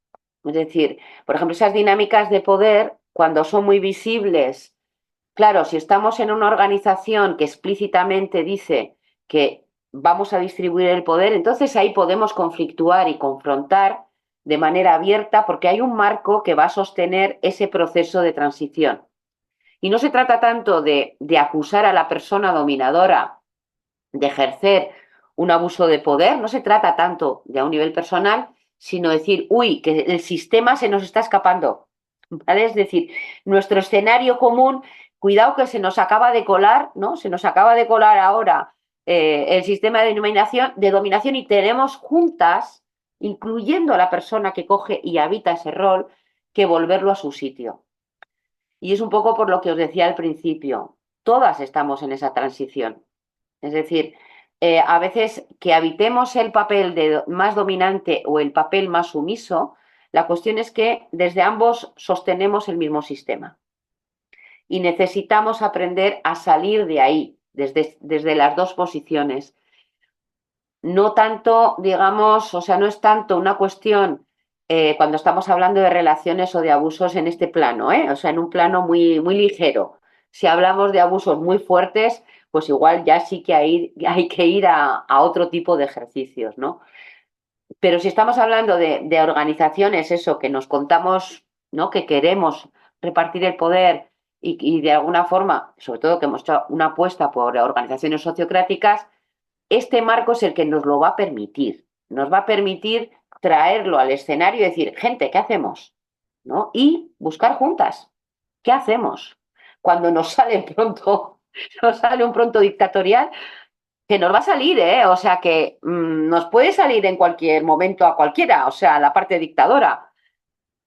Es decir, por ejemplo, esas dinámicas de poder, cuando son muy visibles, claro, si estamos en una organización que explícitamente dice que vamos a distribuir el poder, entonces ahí podemos conflictuar y confrontar de manera abierta porque hay un marco que va a sostener ese proceso de transición. Y no se trata tanto de acusar a la persona dominadora de ejercer un abuso de poder, no se trata tanto de a un nivel personal, sino decir, uy, que el sistema se nos está escapando. ¿Vale? Es decir, nuestro escenario común, cuidado que se nos acaba de colar, ¿no? Se nos acaba de colar ahora el sistema de dominación y tenemos juntas, incluyendo a la persona que coge y habita ese rol, que volverlo a su sitio. Y es un poco por lo que os decía al principio, todas estamos en esa transición. Es decir, a veces que habitemos el papel más dominante o el papel más sumiso, la cuestión es que desde ambos sostenemos el mismo sistema y necesitamos aprender a salir de ahí, desde las dos posiciones. No tanto, digamos, o sea, no es tanto una cuestión cuando estamos hablando de relaciones o de abusos en este plano, ¿eh? O sea, en un plano muy, muy ligero. Si hablamos de abusos muy fuertes, pues igual ya sí que hay que ir a otro tipo de ejercicios, ¿no? Pero si estamos hablando de organizaciones, eso, que nos contamos, ¿no? Que queremos repartir el poder y de alguna forma, sobre todo que hemos hecho una apuesta por organizaciones sociocráticas, este marco es el que nos lo va a permitir. Nos va a permitir traerlo al escenario y decir, gente, ¿qué hacemos? ¿No? Y buscar juntas. ¿Qué hacemos? Cuando nos sale pronto, nos sale un pronto dictatorial, que nos va a salir, ¿eh? O sea que nos puede salir en cualquier momento a cualquiera, o sea, la parte dictadora.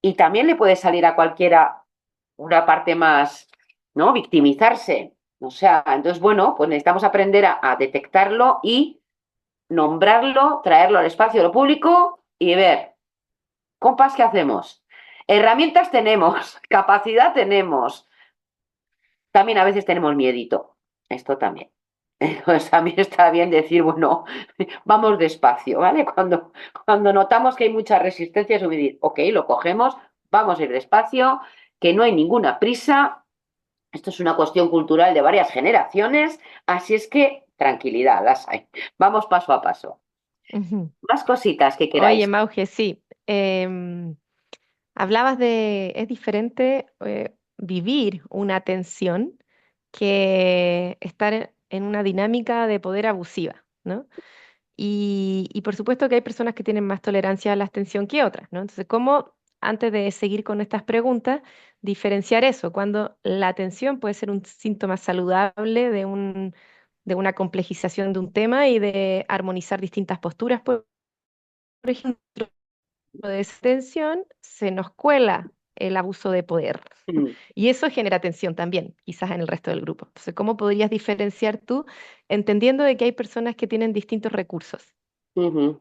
Y también le puede salir a cualquiera una parte más, ¿no? Victimizarse. O sea, entonces, bueno, pues necesitamos aprender a detectarlo y nombrarlo, traerlo al espacio de lo público y ver, compas, ¿qué hacemos? Herramientas tenemos, capacidad tenemos. También a veces tenemos miedito. Esto también. Pues también está bien decir, bueno, vamos despacio, ¿vale? Cuando notamos que hay mucha resistencia, es decir, ok, lo cogemos, vamos a ir despacio, que no hay ninguna prisa. Esto es una cuestión cultural de varias generaciones, así es que tranquilidad, las hay. Vamos paso a paso. Ujú. Más cositas que Oye, queráis. Mauge, sí. Hablabas es diferente vivir una tensión que estar en una dinámica de poder abusiva, ¿no? Y por supuesto que hay personas que tienen más tolerancia a la abstención que otras, ¿no? Entonces, ¿cómo, antes de seguir con estas preguntas, diferenciar eso? Cuando la atención puede ser un síntoma saludable de una complejización de un tema y de armonizar distintas posturas, por ejemplo, de esa tensión se nos cuela el abuso de poder. Mm, Y eso genera tensión también, quizás en el resto del grupo. Entonces, ¿cómo podrías diferenciar tú, entendiendo de que hay personas que tienen distintos recursos? ujú.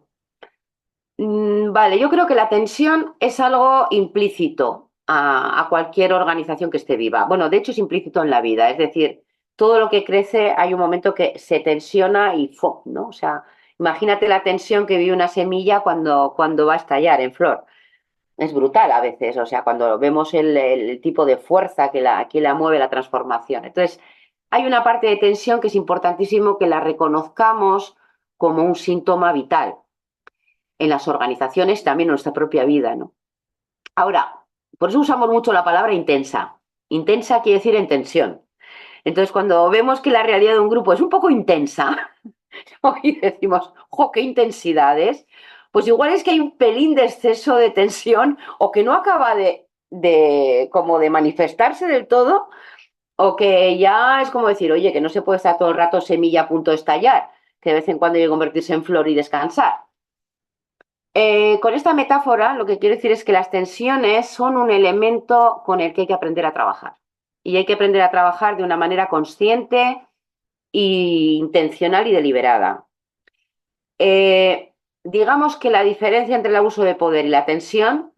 Vale, yo creo que la tensión es algo implícito a cualquier organización que esté viva. Bueno, de hecho es implícito en la vida, es decir, todo lo que crece hay un momento que se tensiona y ¡fum! ¿No? O sea, imagínate la tensión que vive una semilla cuando va a estallar en flor. Es brutal a veces, o sea, cuando vemos el tipo de fuerza que la mueve la transformación. Entonces, hay una parte de tensión que es importantísimo que la reconozcamos como un síntoma vital en las organizaciones, también en nuestra propia vida, ¿no? Ahora, por eso usamos mucho la palabra intensa. Intensa quiere decir en tensión. Entonces, cuando vemos que la realidad de un grupo es un poco intensa, y decimos, ¡jo, qué intensidades! Pues igual es que hay un pelín de exceso de tensión o que no acaba como de manifestarse del todo, o que ya es como decir, oye, que no se puede estar todo el rato semilla a punto de estallar, que de vez en cuando hay que convertirse en flor y descansar. Con esta metáfora lo que quiero decir es que las tensiones son un elemento con el que hay que aprender a trabajar. Y hay que aprender a trabajar de una manera consciente e intencional y deliberada. Digamos que la diferencia entre el abuso de poder y la tensión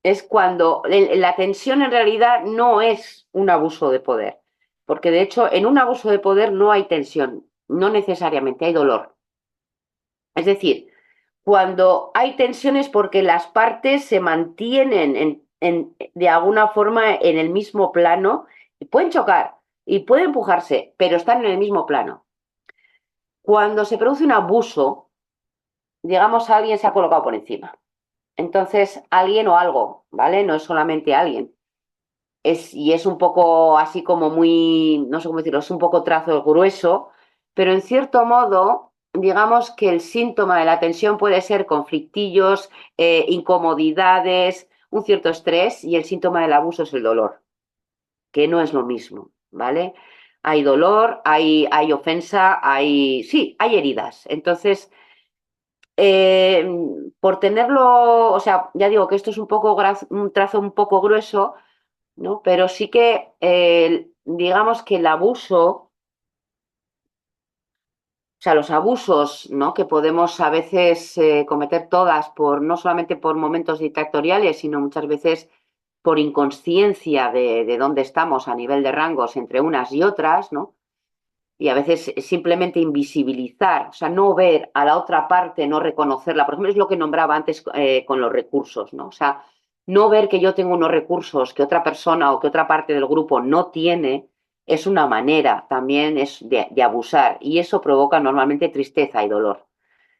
es cuando la tensión en realidad no es un abuso de poder, porque de hecho en un abuso de poder no hay tensión, no necesariamente hay dolor. Es decir, cuando hay tensiones porque las partes se mantienen de alguna forma en el mismo plano, y pueden chocar y pueden empujarse, pero están en el mismo plano. Cuando se produce un abuso, digamos, alguien se ha colocado por encima. Entonces, alguien o algo, ¿vale? No es solamente alguien. Y es un poco así como muy, no sé cómo decirlo, es un poco trazo grueso, pero en cierto modo, digamos que el síntoma de la tensión puede ser conflictillos, incomodidades, un cierto estrés, y el síntoma del abuso es el dolor, que no es lo mismo, ¿vale? Hay dolor, hay ofensa, sí, hay heridas. Entonces, eh, por tenerlo, o sea, ya digo que esto es un trazo un poco grueso, ¿no? Pero sí que, digamos que el abuso, o sea, los abusos, ¿no? Que podemos a veces cometer todas, no solamente por momentos dictatoriales, sino muchas veces por inconsciencia de dónde estamos a nivel de rangos entre unas y otras, ¿no? Y a veces simplemente invisibilizar, o sea, no ver a la otra parte, no reconocerla. Por ejemplo, es lo que nombraba antes con los recursos, ¿no? O sea, no ver que yo tengo unos recursos que otra persona o que otra parte del grupo no tiene, es una manera también es de abusar y eso provoca normalmente tristeza y dolor.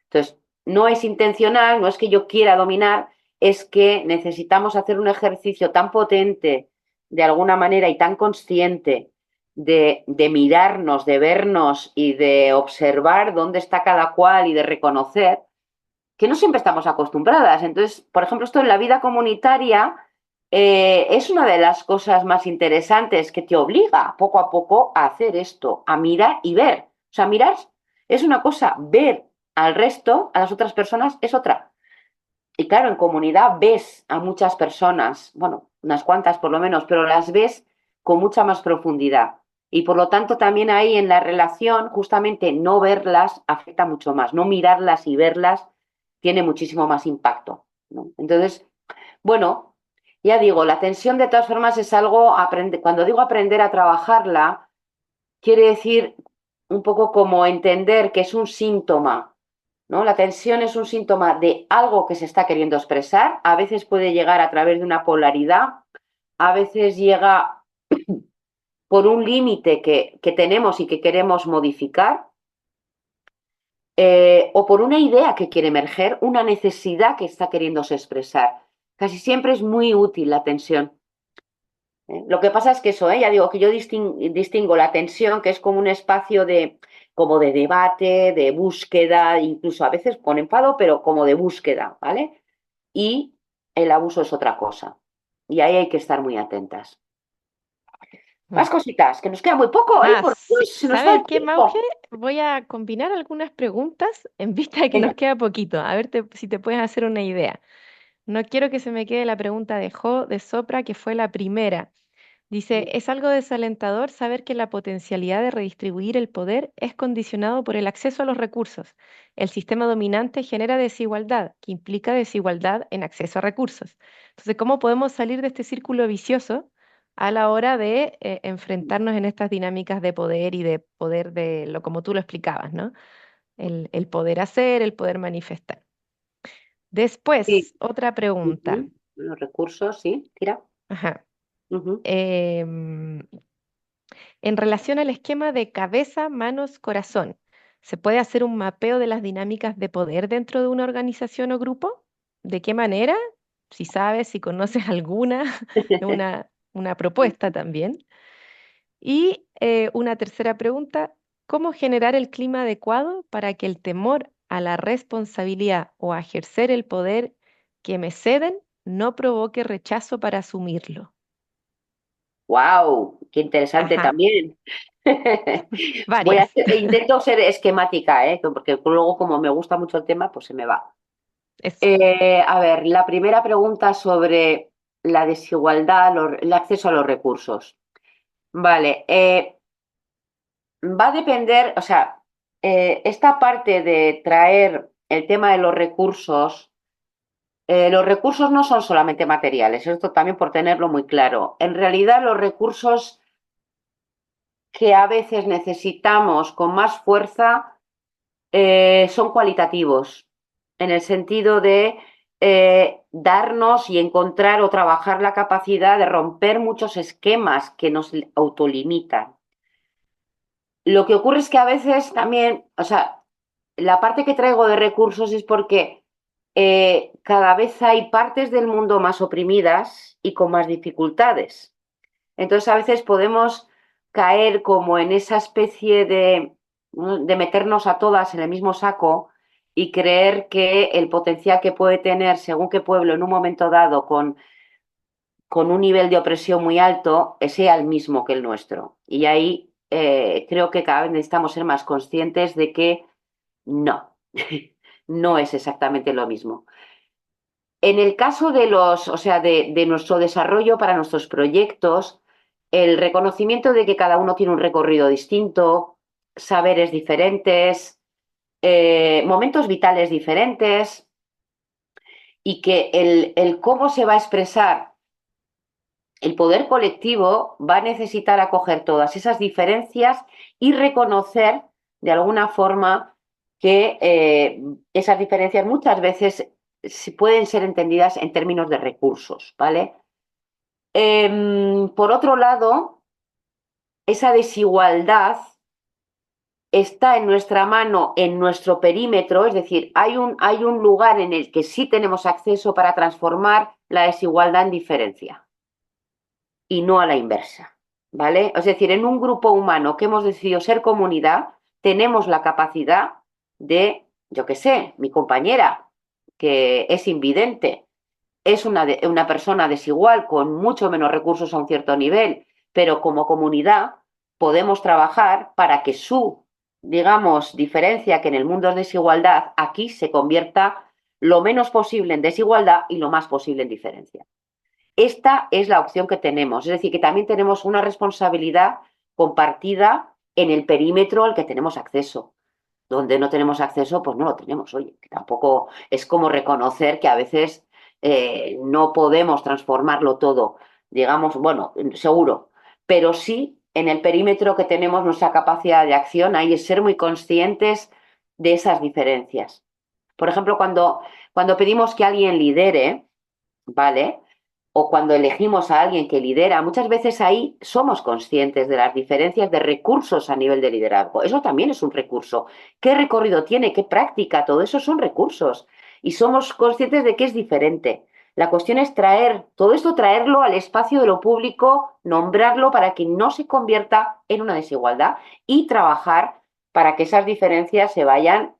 Entonces, no es intencional, no es que yo quiera dominar, es que necesitamos hacer un ejercicio tan potente, de alguna manera, y tan consciente de mirarnos, de vernos y de observar dónde está cada cual y de reconocer, que no siempre estamos acostumbradas. Entonces, por ejemplo, esto en la vida comunitaria es una de las cosas más interesantes que te obliga poco a poco a hacer esto, a mirar y ver. O sea, mirar es una cosa, ver al resto, a las otras personas, es otra. Y claro, en comunidad ves a muchas personas, bueno, unas cuantas por lo menos, pero las ves con mucha más profundidad. Y por lo tanto también ahí en la relación, justamente no verlas afecta mucho más, no mirarlas y verlas tiene muchísimo más impacto, ¿no? Entonces, bueno, ya digo, la tensión de todas formas es algo, cuando digo aprender a trabajarla, quiere decir un poco como entender que es un síntoma, ¿no? La tensión es un síntoma de algo que se está queriendo expresar, a veces puede llegar a través de una polaridad, a veces llega por un límite que tenemos y que queremos modificar, o por una idea que quiere emerger, una necesidad que está queriéndose expresar. Casi siempre es muy útil la tensión. Lo que pasa es que eso, ya digo que yo distingo la tensión, que es como un espacio como de debate, de búsqueda, incluso a veces con enfado, pero como de búsqueda, ¿vale? Y el abuso es otra cosa. Y ahí hay que estar muy atentas. Mm. Más cositas, que nos queda muy poco, ¿eh? Porque Más, se nos va ¿sabes el qué, Mauge? tiempo. Voy a combinar algunas preguntas en vista de que nos Venga. queda poquito. A ver si te puedes hacer una idea. No quiero que se me quede la pregunta de Jo de Sopra, que fue la primera. Dice, es algo desalentador saber que la potencialidad de redistribuir el poder es condicionado por el acceso a los recursos. El sistema dominante genera desigualdad, que implica desigualdad en acceso a recursos. Entonces, ¿cómo podemos salir de este círculo vicioso a la hora de enfrentarnos en estas dinámicas de poder y de poder de lo como tú lo explicabas, ¿no? El poder hacer, el poder manifestar. Sí. Después, otra pregunta. Ujú. Los recursos, sí, tira. Ajá. Ujú. Em, En relación al esquema de cabeza, manos, corazón, ¿se puede hacer un mapeo de las dinámicas de poder dentro de una organización o grupo? ¿De qué manera? Si sabes, si conoces alguna, una... una propuesta también. Y una tercera pregunta, ¿cómo generar el clima adecuado para que el temor a la responsabilidad o a ejercer el poder que me ceden no provoque rechazo para asumirlo? ¡Wow! ¡Qué interesante Ajá, también! varias. Intento ser esquemática, ¿eh? Porque luego, como me gusta mucho el tema, pues se me va. Eso. A ver, la primera pregunta sobre la desigualdad, el acceso a los recursos. Vale, va a depender, o sea, esta parte de traer el tema de los recursos no son solamente materiales, esto también por tenerlo muy claro. En realidad, los recursos que a veces necesitamos con más fuerza son cualitativos, en el sentido de darnos y encontrar o trabajar la capacidad de romper muchos esquemas que nos autolimitan. Lo que ocurre es que a veces también, o sea, la parte que traigo de recursos es porque cada vez hay partes del mundo más oprimidas y con más dificultades. Entonces a veces podemos caer como en esa especie de meternos a todas en el mismo saco y creer que el potencial que puede tener según qué pueblo en un momento dado con un nivel de opresión muy alto sea el mismo que el nuestro. Y ahí creo que cada vez necesitamos ser más conscientes de que no, no es exactamente lo mismo. En el caso de o sea, de nuestro desarrollo para nuestros proyectos, el reconocimiento de que cada uno tiene un recorrido distinto, saberes diferentes, momentos vitales diferentes, y que el cómo se va a expresar el poder colectivo va a necesitar acoger todas esas diferencias y reconocer de alguna forma que esas diferencias muchas veces pueden ser entendidas en términos de recursos, ¿vale? Por otro lado, esa desigualdad está en nuestra mano, en nuestro perímetro, es decir, hay un lugar en el que sí tenemos acceso para transformar la desigualdad en diferencia y no a la inversa, ¿vale? Es decir, en un grupo humano que hemos decidido ser comunidad, tenemos la capacidad de, yo qué sé, mi compañera, que es invidente, es una persona desigual con mucho menos recursos a un cierto nivel, pero como comunidad podemos trabajar para que su, digamos, diferencia, que en el mundo es desigualdad, aquí se convierta lo menos posible en desigualdad y lo más posible en diferencia. Esta es la opción que tenemos, es decir, que también tenemos una responsabilidad compartida en el perímetro al que tenemos acceso. Donde no tenemos acceso, pues no lo tenemos. Oye, que tampoco es como reconocer que a veces no podemos transformarlo todo, digamos, bueno, seguro, pero sí en el perímetro que tenemos nuestra capacidad de acción, ahí es ser muy conscientes de esas diferencias. Por ejemplo, cuando pedimos que alguien lidere, ¿vale? O cuando elegimos a alguien que lidera, muchas veces ahí somos conscientes de las diferencias de recursos a nivel de liderazgo. Eso también es un recurso. ¿Qué recorrido tiene? ¿Qué práctica? Todo eso son recursos. Y somos conscientes de que es diferente. La cuestión es traer todo esto, traerlo al espacio de lo público, nombrarlo para que no se convierta en una desigualdad y trabajar para que esas diferencias se vayan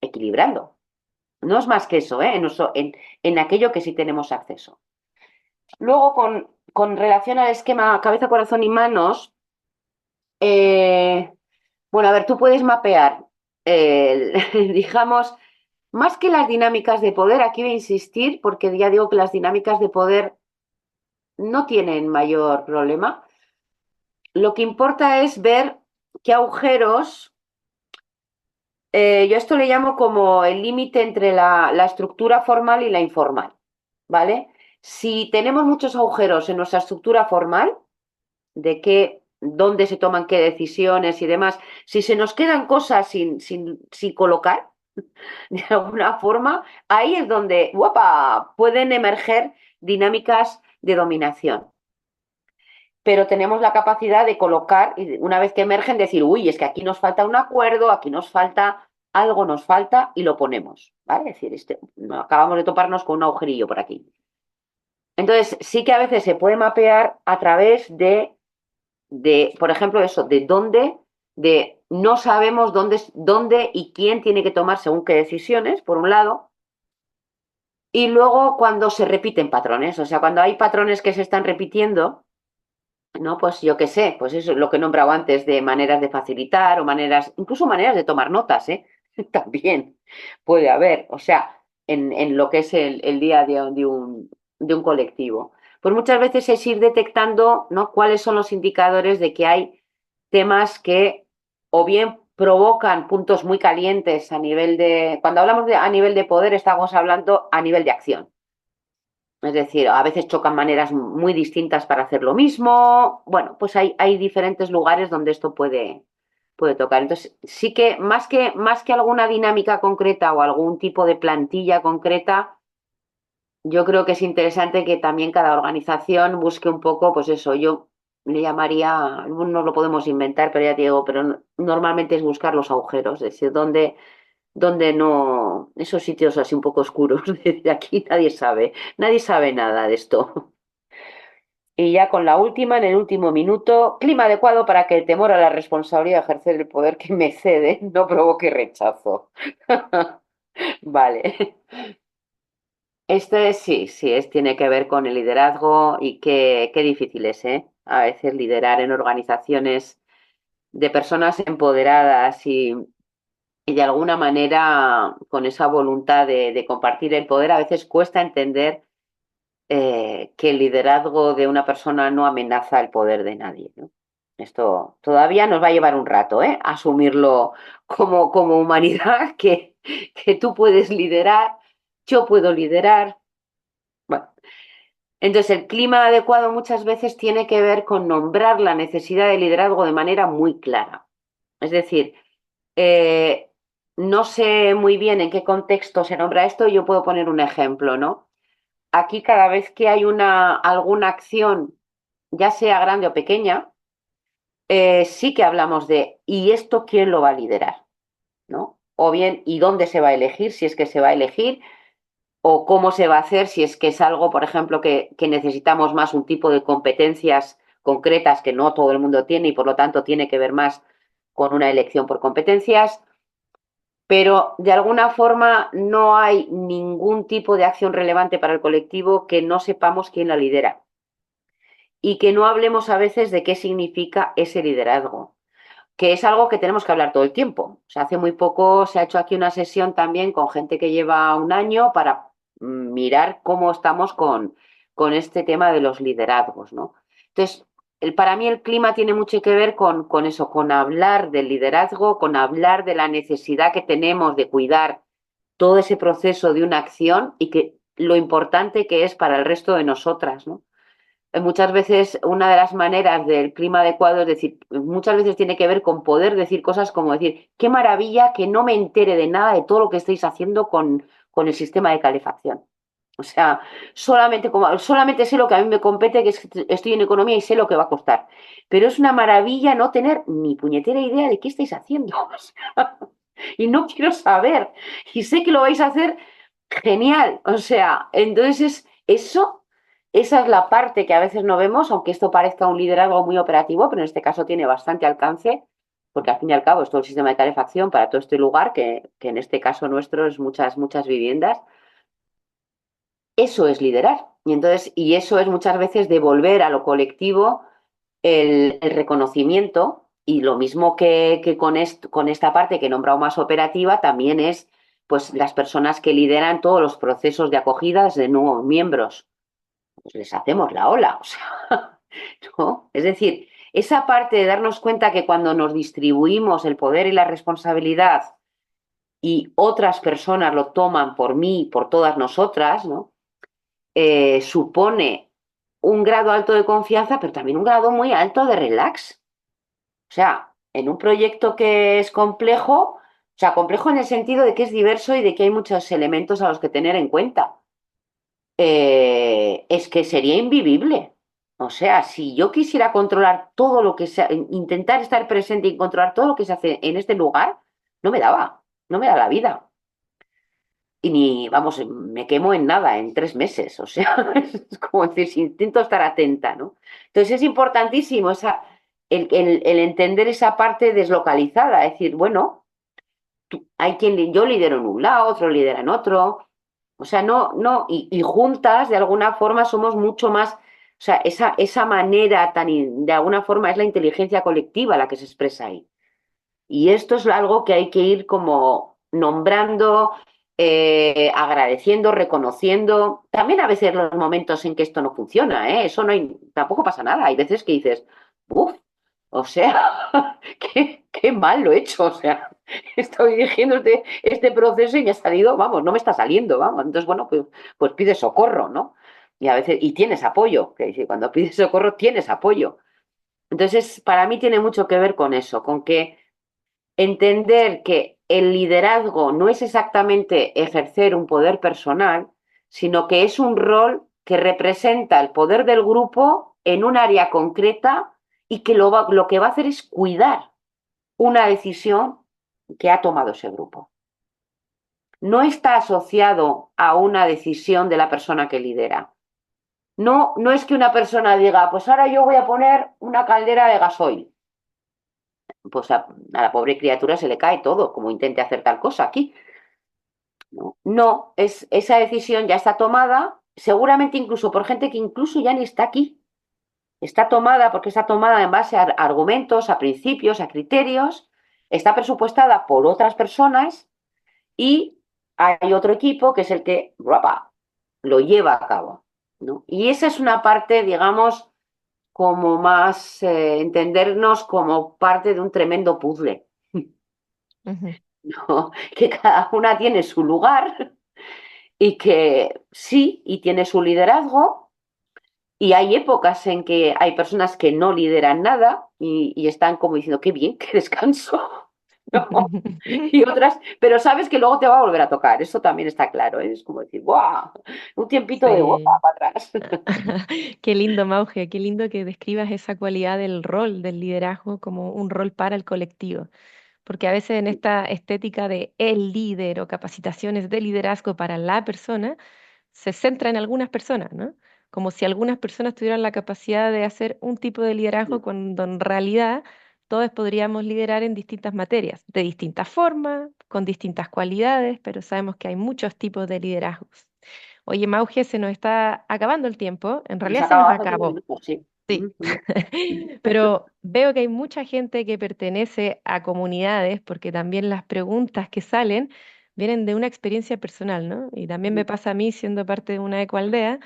equilibrando. No es más que eso, ¿eh? En aquello que sí tenemos acceso. Luego, con relación al esquema cabeza, corazón y manos, eh, bueno, a ver, tú puedes mapear, digamos, más que las dinámicas de poder, aquí voy a insistir, porque ya digo que las dinámicas de poder no tienen mayor problema. Lo que importa es ver qué agujeros, yo esto le llamo como el límite entre la estructura formal y la informal, ¿vale? Si tenemos muchos agujeros en nuestra estructura formal, de qué, dónde se toman qué decisiones y demás, si se nos quedan cosas sin colocar, de alguna forma, ahí es donde ¡guapa! Pueden emerger dinámicas de dominación. Pero tenemos la capacidad de colocar, y una vez que emergen, decir, uy, es que aquí nos falta un acuerdo, aquí nos falta, algo nos falta, y lo ponemos. ¿Vale? Es decir, acabamos de toparnos con un agujerillo por aquí. Entonces, sí que a veces se puede mapear a través por ejemplo, eso, de no sabemos dónde y quién tiene que tomar según qué decisiones, por un lado, y luego cuando se repiten patrones, o sea, cuando hay patrones que se están repitiendo, ¿no? Pues yo qué sé, pues eso es lo que he nombrado antes de maneras de facilitar o maneras, incluso maneras de tomar notas, ¿eh? También puede haber, o sea, en lo que es el día de un colectivo. Pues muchas veces es ir detectando, ¿no? Cuáles son los indicadores de que hay temas que o bien provocan puntos muy calientes a nivel de, cuando hablamos de a nivel de poder, estamos hablando a nivel de acción. Es decir, a veces chocan maneras muy distintas para hacer lo mismo. Bueno, pues hay diferentes lugares donde esto puede tocar. Entonces, sí que más que alguna dinámica concreta o algún tipo de plantilla concreta, yo creo que es interesante que también cada organización busque un poco, pues eso, yo le llamaría, no lo podemos inventar, pero ya te digo, pero normalmente es buscar los agujeros, es decir, donde no, esos sitios así un poco oscuros, es decir, aquí nadie sabe nada de esto. Y ya con la última, en el último minuto, clima adecuado para que el temor a la responsabilidad de ejercer el poder que me cede no provoque rechazo. Vale. Este sí, tiene que ver con el liderazgo y qué difícil es, ¿eh? A veces liderar en organizaciones de personas empoderadas y de alguna manera con esa voluntad de compartir el poder, a veces cuesta entender que el liderazgo de una persona no amenaza el poder de nadie, ¿no? Esto todavía nos va a llevar un rato, ¿eh? Asumirlo como humanidad, que tú puedes liderar, yo puedo liderar. Bueno, entonces el clima adecuado muchas veces tiene que ver con nombrar la necesidad de liderazgo de manera muy clara. Es decir, eh, no sé muy bien en qué contexto se nombra esto, yo puedo poner un ejemplo, ¿no? Aquí cada vez que hay alguna acción, ya sea grande o pequeña, sí que hablamos de ¿y esto quién lo va a liderar? ¿No? O bien, ¿y dónde se va a elegir? Si es que se va a elegir, o cómo se va a hacer, si es que es algo, por ejemplo, que necesitamos más un tipo de competencias concretas que no todo el mundo tiene y por lo tanto tiene que ver más con una elección por competencias, pero de alguna forma no hay ningún tipo de acción relevante para el colectivo que no sepamos quién la lidera y que no hablemos a veces de qué significa ese liderazgo, que es algo que tenemos que hablar todo el tiempo. O sea, hace muy poco se ha hecho aquí una sesión también con gente que lleva un año para mirar cómo estamos con este tema de los liderazgos, ¿no? Entonces, para mí el clima tiene mucho que ver con eso, con hablar del liderazgo, con hablar de la necesidad que tenemos de cuidar todo ese proceso de una acción y que lo importante que es para el resto de nosotras, ¿no? Muchas veces una de las maneras del clima adecuado es decir, muchas veces tiene que ver con poder decir cosas como decir, qué maravilla que no me entere de nada de todo lo que estáis haciendo con el sistema de calefacción. O sea, solamente sé lo que a mí me compete, que es que estoy en economía y sé lo que va a costar. Pero es una maravilla no tener ni puñetera idea de qué estáis haciendo. O sea, y no quiero saber. Y sé que lo vais a hacer genial. O sea, entonces esa es la parte que a veces no vemos, aunque esto parezca un liderazgo muy operativo, pero en este caso tiene bastante alcance, porque al fin y al cabo es todo el sistema de calefacción para todo este lugar, que en este caso nuestro es muchas viviendas. Eso es liderar. Y eso es muchas veces devolver a lo colectivo el reconocimiento, y lo mismo que con esta parte que he nombrado más operativa, también es pues las personas que lideran todos los procesos de acogida de nuevos miembros. Pues les hacemos la ola, o sea, ¿no? Es decir, esa parte de darnos cuenta que cuando nos distribuimos el poder y la responsabilidad y otras personas lo toman por mí, por todas nosotras, ¿no? Supone un grado alto de confianza, pero también un grado muy alto de relax. O sea, en un proyecto que es complejo, o sea, complejo en el sentido de que es diverso y de que hay muchos elementos a los que tener en cuenta, es que sería invivible. O sea, si yo quisiera controlar todo lo que se, intentar estar presente y controlar todo lo que se hace en este lugar, no me daba, no me da la vida. y ni, vamos, me quemo en nada, en 3 meses. O sea, es como decir, si intento estar atenta, ¿no? Entonces es importantísimo el entender esa parte deslocalizada, es decir, bueno, hay quien, yo lidero en un lado, otro lidera en otro, o sea, y juntas de alguna forma somos mucho más, o sea, esa manera de alguna forma es la inteligencia colectiva la que se expresa ahí. Y esto es algo que hay que ir como nombrando, agradeciendo, reconociendo. También a veces los momentos en que esto no funciona, ¿eh? Eso no hay, tampoco pasa nada. Hay veces que dices, uff, o sea, qué mal lo he hecho. O sea, estoy dirigiendo este proceso y me ha salido, vamos, no me está saliendo, vamos. Entonces, bueno, pues pide socorro, ¿no? Y a veces, y tienes apoyo, que dice, cuando pides socorro tienes apoyo. Entonces, para mí tiene mucho que ver con eso, con que entender que el liderazgo no es exactamente ejercer un poder personal, sino que es un rol que representa el poder del grupo en un área concreta y que lo que va a hacer es cuidar una decisión que ha tomado ese grupo. No está asociado a una decisión de la persona que lidera. No, no es que una persona diga, pues ahora yo voy a poner una caldera de gasoil. Pues a la pobre criatura se le cae todo, como intente hacer tal cosa aquí. No, no, esa decisión ya está tomada, seguramente incluso por gente que incluso ya ni está aquí. Está tomada porque está tomada en base a argumentos, a principios, a criterios, está presupuestada por otras personas y hay otro equipo que es el que ¡rapa!, lo lleva a cabo, ¿no? Y esa es una parte, digamos, como más entendernos como parte de un tremendo puzzle, Ujú. ¿no? Que cada una tiene su lugar y que sí, y tiene su liderazgo, y hay épocas en que hay personas que no lideran nada y están como diciendo, qué bien, qué descanso. ¿No? Y otras, pero sabes que luego te va a volver a tocar, eso también está claro, ¿eh? Es como decir, ¡guau! Un tiempito de guapa Sí. para atrás. Qué lindo, Mauge, qué lindo que describas esa cualidad del rol, del liderazgo como un rol para el colectivo. Porque a veces en esta estética de el líder o capacitaciones de liderazgo para la persona, se centra en algunas personas, ¿no? Como si algunas personas tuvieran la capacidad de hacer un tipo de liderazgo cuando en realidad todos podríamos liderar en distintas materias, de distintas formas, con distintas cualidades, pero sabemos que hay muchos tipos de liderazgos. Oye, Mauge, se nos está acabando el tiempo, en Nos realidad se nos acababa hace 5 acabó. minutos, sí. Sí, pero veo que hay mucha gente que pertenece a comunidades porque también las preguntas que salen vienen de una experiencia personal, ¿no? Y también me pasa a mí siendo parte de una ecoaldea,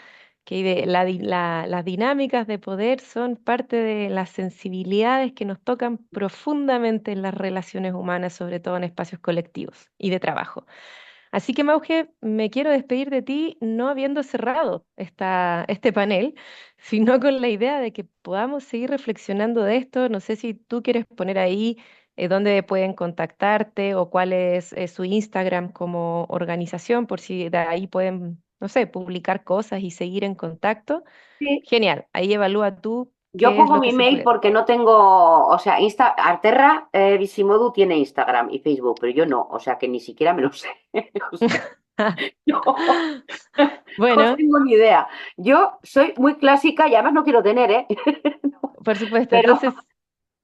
que las dinámicas de poder son parte de las sensibilidades que nos tocan profundamente en las relaciones humanas, sobre todo en espacios colectivos y de trabajo. Así que, Mauge, me quiero despedir de ti no habiendo cerrado este panel, sino con la idea de que podamos seguir reflexionando de esto. No sé si tú quieres poner ahí dónde pueden contactarte o cuál es su Instagram como organización, por si de ahí pueden, no sé, publicar cosas y seguir en contacto. Sí, Genial, ahí evalúa tú yo qué es pongo lo que mi se mail puede. porque no tengo, o sea, Arterra Bisimodu tiene Instagram y Facebook, pero yo no, o sea que ni siquiera me lo sé. O sea, no, no Bueno, tengo ni idea. Yo soy muy clásica y además no quiero tener, ¿eh? por supuesto, Pero entonces,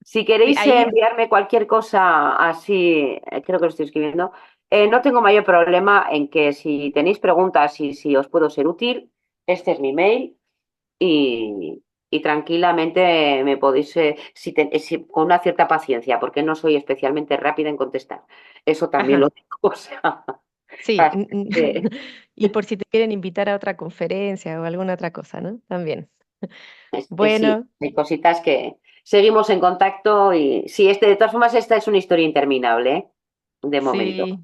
si sí, queréis ahí, enviarme cualquier cosa así, creo que lo estoy escribiendo, no tengo mayor problema en que si tenéis preguntas y si os puedo ser útil, este es mi mail y tranquilamente me podéis, con una cierta paciencia, porque no soy especialmente rápida en contestar. Eso también lo ajá. digo. O sea, Sí, así que, y por si te quieren invitar a otra conferencia o alguna otra cosa, ¿no? También. sí, Bueno, hay cositas que seguimos en contacto y sí, de todas formas, esta es una historia interminable, ¿eh? De momento. sí,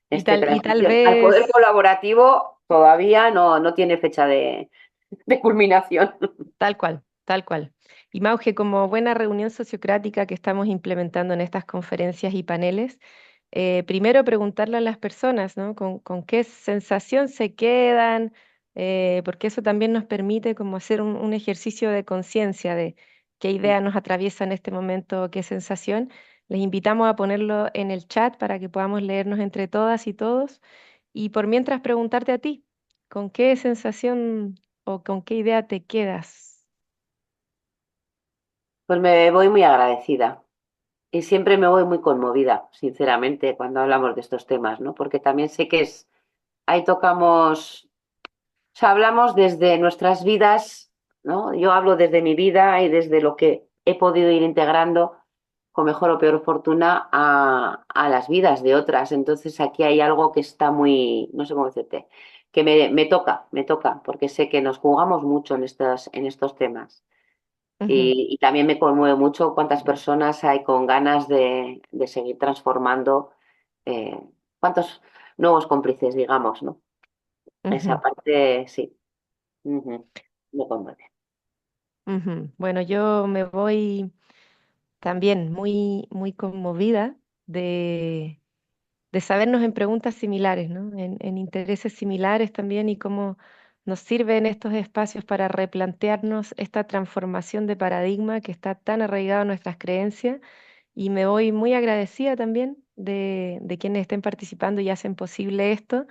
y tal Transición al poder vez, colaborativo todavía no tiene fecha de culminación. tal cual, tal cual. Y Mauge, como buena reunión sociocrática que estamos implementando en estas conferencias y paneles, primero preguntarle a las personas, ¿no? Con qué sensación se quedan, porque eso también nos permite como hacer un ejercicio de conciencia de qué idea nos atraviesa en este momento, qué sensación. Les invitamos a ponerlo en el chat para que podamos leernos entre todas y todos Y por mientras preguntarte a ti, ¿con qué sensación o con qué idea te quedas? Pues me voy muy agradecida y siempre me voy muy conmovida, sinceramente, cuando hablamos de estos temas, ¿no? Porque también sé que ahí tocamos, o sea, hablamos desde nuestras vidas, ¿no? Yo hablo desde mi vida y desde lo que he podido ir integrando con mejor o peor fortuna a las vidas de otras. Entonces aquí hay algo que está muy, no sé cómo decirte, que me toca, porque sé que nos jugamos mucho en estos temas. Ujú, Y también me conmueve mucho cuántas personas hay con ganas de seguir transformando, eh, cuántos nuevos cómplices, digamos, ¿no? Esa ujú, parte, sí, ujú, me conmueve. ujú. Bueno, yo me voy también muy, muy conmovida de, de sabernos en preguntas similares, ¿no? En intereses similares también y cómo nos sirven estos espacios para replantearnos esta transformación de paradigma que está tan arraigado en nuestras creencias. Y me voy muy agradecida también de quienes estén participando y hacen posible esto.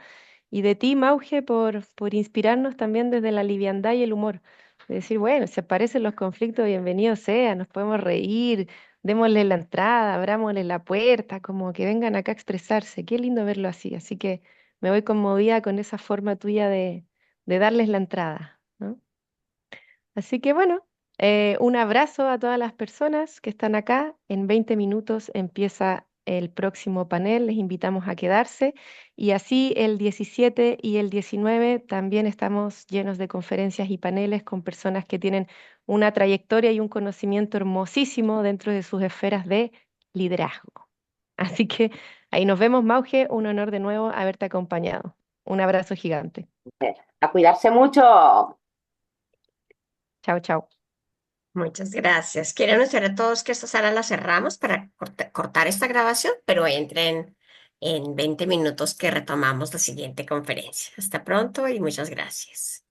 Y de ti, Mauge, por inspirarnos también desde la liviandad y el humor. De decir, bueno, se aparecen los conflictos, bienvenidos sean, nos podemos reír, démosle la entrada, abrámosle la puerta, como que vengan acá a expresarse. Qué lindo verlo así. Así que me voy conmovida con esa forma tuya de darles la entrada, ¿no? Así que bueno, un abrazo a todas las personas que están acá. En 20 minutos empieza el próximo panel. Les invitamos a quedarse. Y así el 17 y el 19 también estamos llenos de conferencias y paneles con personas que tienen una trayectoria y un conocimiento hermosísimo dentro de sus esferas de liderazgo. Así que ahí nos vemos, Mauge. Un honor de nuevo haberte acompañado. Un abrazo gigante. A cuidarse mucho. Chao, chao. Muchas gracias. Quiero anunciar a todos que esta sala la cerramos para cortar esta grabación, pero entren en 20 minutos que retomamos la siguiente conferencia. Hasta pronto y muchas gracias.